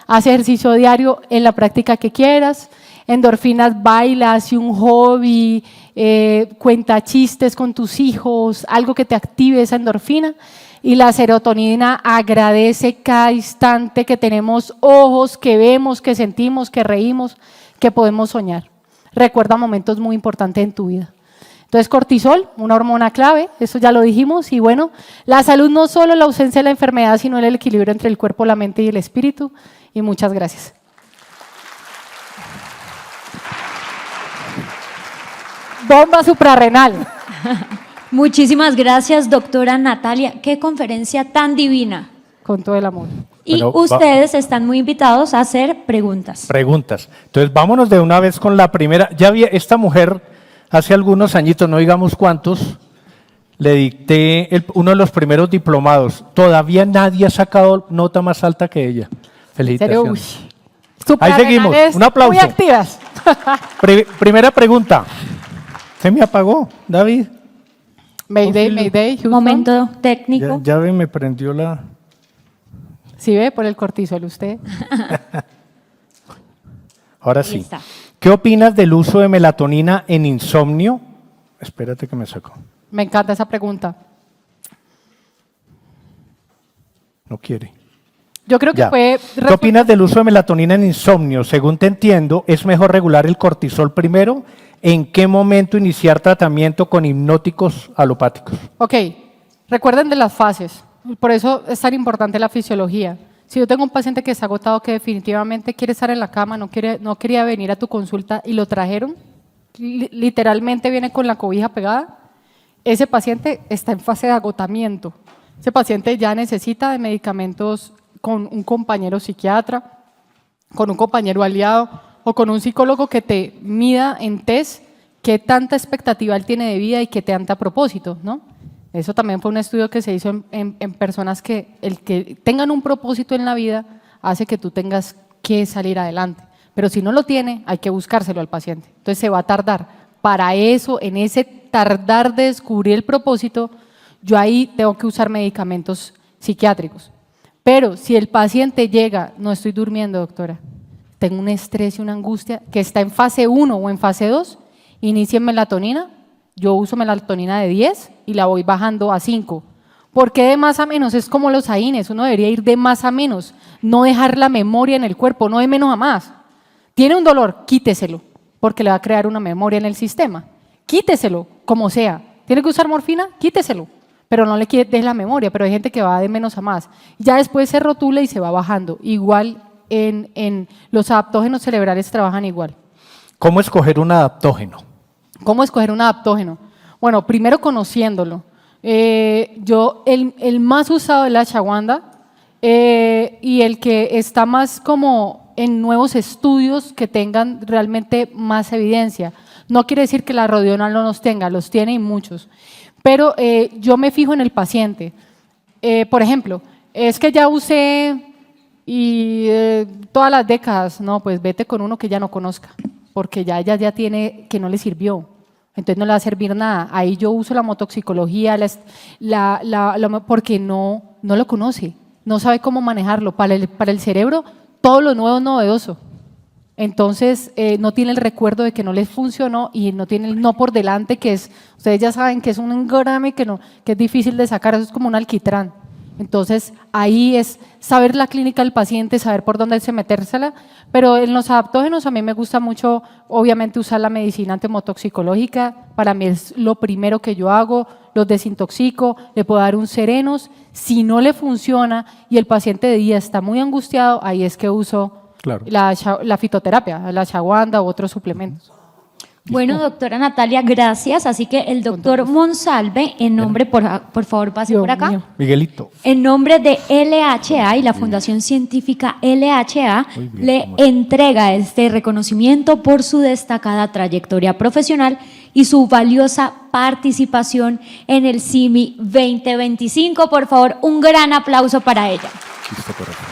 Haz ejercicio diario en la práctica que quieras. Endorfinas, baila, haz un hobby, cuenta chistes con tus hijos, algo que te active esa endorfina. Y la serotonina agradece cada instante que tenemos ojos, que vemos, que sentimos, que reímos, que podemos soñar. Recuerda momentos muy importantes en tu vida. Entonces, cortisol, una hormona clave, eso ya lo dijimos, y bueno, la salud no solo la ausencia de la enfermedad, sino el equilibrio entre el cuerpo, la mente y el espíritu, y muchas gracias. Bomba suprarrenal. Muchísimas gracias, doctora Natalia. Qué conferencia tan divina. Con todo el amor. Y Bueno, ustedes están muy invitados a hacer preguntas. Preguntas. Entonces, vámonos de una vez con la primera. Ya había esta mujer, hace algunos añitos, no digamos cuántos, le dicté uno de los primeros diplomados. Todavía nadie ha sacado nota más alta que ella. Felicitaciones. Ahí seguimos. Un aplauso. Muy activas. Primera pregunta. ¿Se me apagó, David? Mayday, Mayday, Houston. Momento técnico. Ya me prendió la... ¿Sí ve? Por el cortisol usted. Ahora Ahí sí. está. ¿Qué opinas del uso de melatonina en insomnio? Espérate que me sacó. Me encanta esa pregunta. No quiere. Yo creo que Ya. fue... ¿Qué opinas del uso de melatonina en insomnio? Según te entiendo, ¿es mejor regular el cortisol primero? ¿En qué momento iniciar tratamiento con hipnóticos alopáticos? Ok, recuerden de las fases. Por eso es tan importante la fisiología. Si yo tengo un paciente que está agotado, que definitivamente quiere estar en la cama, no quería venir a tu consulta y lo trajeron, literalmente viene con la cobija pegada, ese paciente está en fase de agotamiento. Ese paciente ya necesita de medicamentos con un compañero psiquiatra, con un compañero aliado o con un psicólogo que te mida en test qué tanta expectativa él tiene de vida y qué tanta propósito, ¿no? Eso también fue un estudio que se hizo en personas que el que tengan un propósito en la vida hace que tú tengas que salir adelante. Pero si no lo tiene, hay que buscárselo al paciente. Entonces se va a tardar. Para eso, en ese tardar de descubrir el propósito, yo ahí tengo que usar medicamentos psiquiátricos. Pero si el paciente llega, no estoy durmiendo, doctora, tengo un estrés y una angustia que está en fase 1 o en fase 2, inicie melatonina, yo uso melatonina de 10 y la voy bajando a 5. ¿Por qué de más a menos? Es como los AINES, uno debería ir de más a menos, no dejar la memoria en el cuerpo, no de menos a más. Tiene un dolor, quíteselo, porque le va a crear una memoria en el sistema. Quíteselo, como sea. ¿Tiene que usar morfina? Quíteselo, pero no le quites la memoria, pero hay gente que va de menos a más. Ya después se rotula y se va bajando. Igual en los adaptógenos cerebrales trabajan igual. ¿Cómo escoger un adaptógeno? ¿Cómo escoger un adaptógeno? Bueno, primero conociéndolo. El más usado es la ashwagandha y el que está más como en nuevos estudios que tengan realmente más evidencia. No quiere decir que la rhodiola no los tenga, los tiene y muchos. Pero yo me fijo en el paciente. Por ejemplo, es que ya usé todas las décadas. No, pues vete con uno que ya no conozca, porque ella ya tiene que no le sirvió. Entonces no le va a servir nada. Ahí yo uso la motoxicología, porque no lo conoce, no sabe cómo manejarlo. Para el cerebro, todo lo nuevo es novedoso. Entonces no tiene el recuerdo de que no les funcionó y no tiene el no por delante, que es, ustedes ya saben que es un engrame que es difícil de sacar, eso es como un alquitrán. Entonces ahí es saber la clínica del paciente, saber por dónde se metérsela, pero en los adaptógenos a mí me gusta mucho, obviamente, usar la medicina antemotoxicológica. Para mí es lo primero que yo hago, los desintoxico, le puedo dar un Serenos. Si no le funciona y el paciente de día está muy angustiado, ahí es que uso la fitoterapia, la ashwagandha u otros suplementos. Bueno, doctora Natalia, gracias. Así que el doctor Monsalve, en nombre, por favor, pase Dios por acá. mío. Miguelito. En nombre de LHA y la Fundación Científica LHA, Muy bien, le entrega este reconocimiento por su destacada trayectoria profesional y su valiosa participación en el CIMI 2025. Por favor, un gran aplauso para ella. Listo, corazón.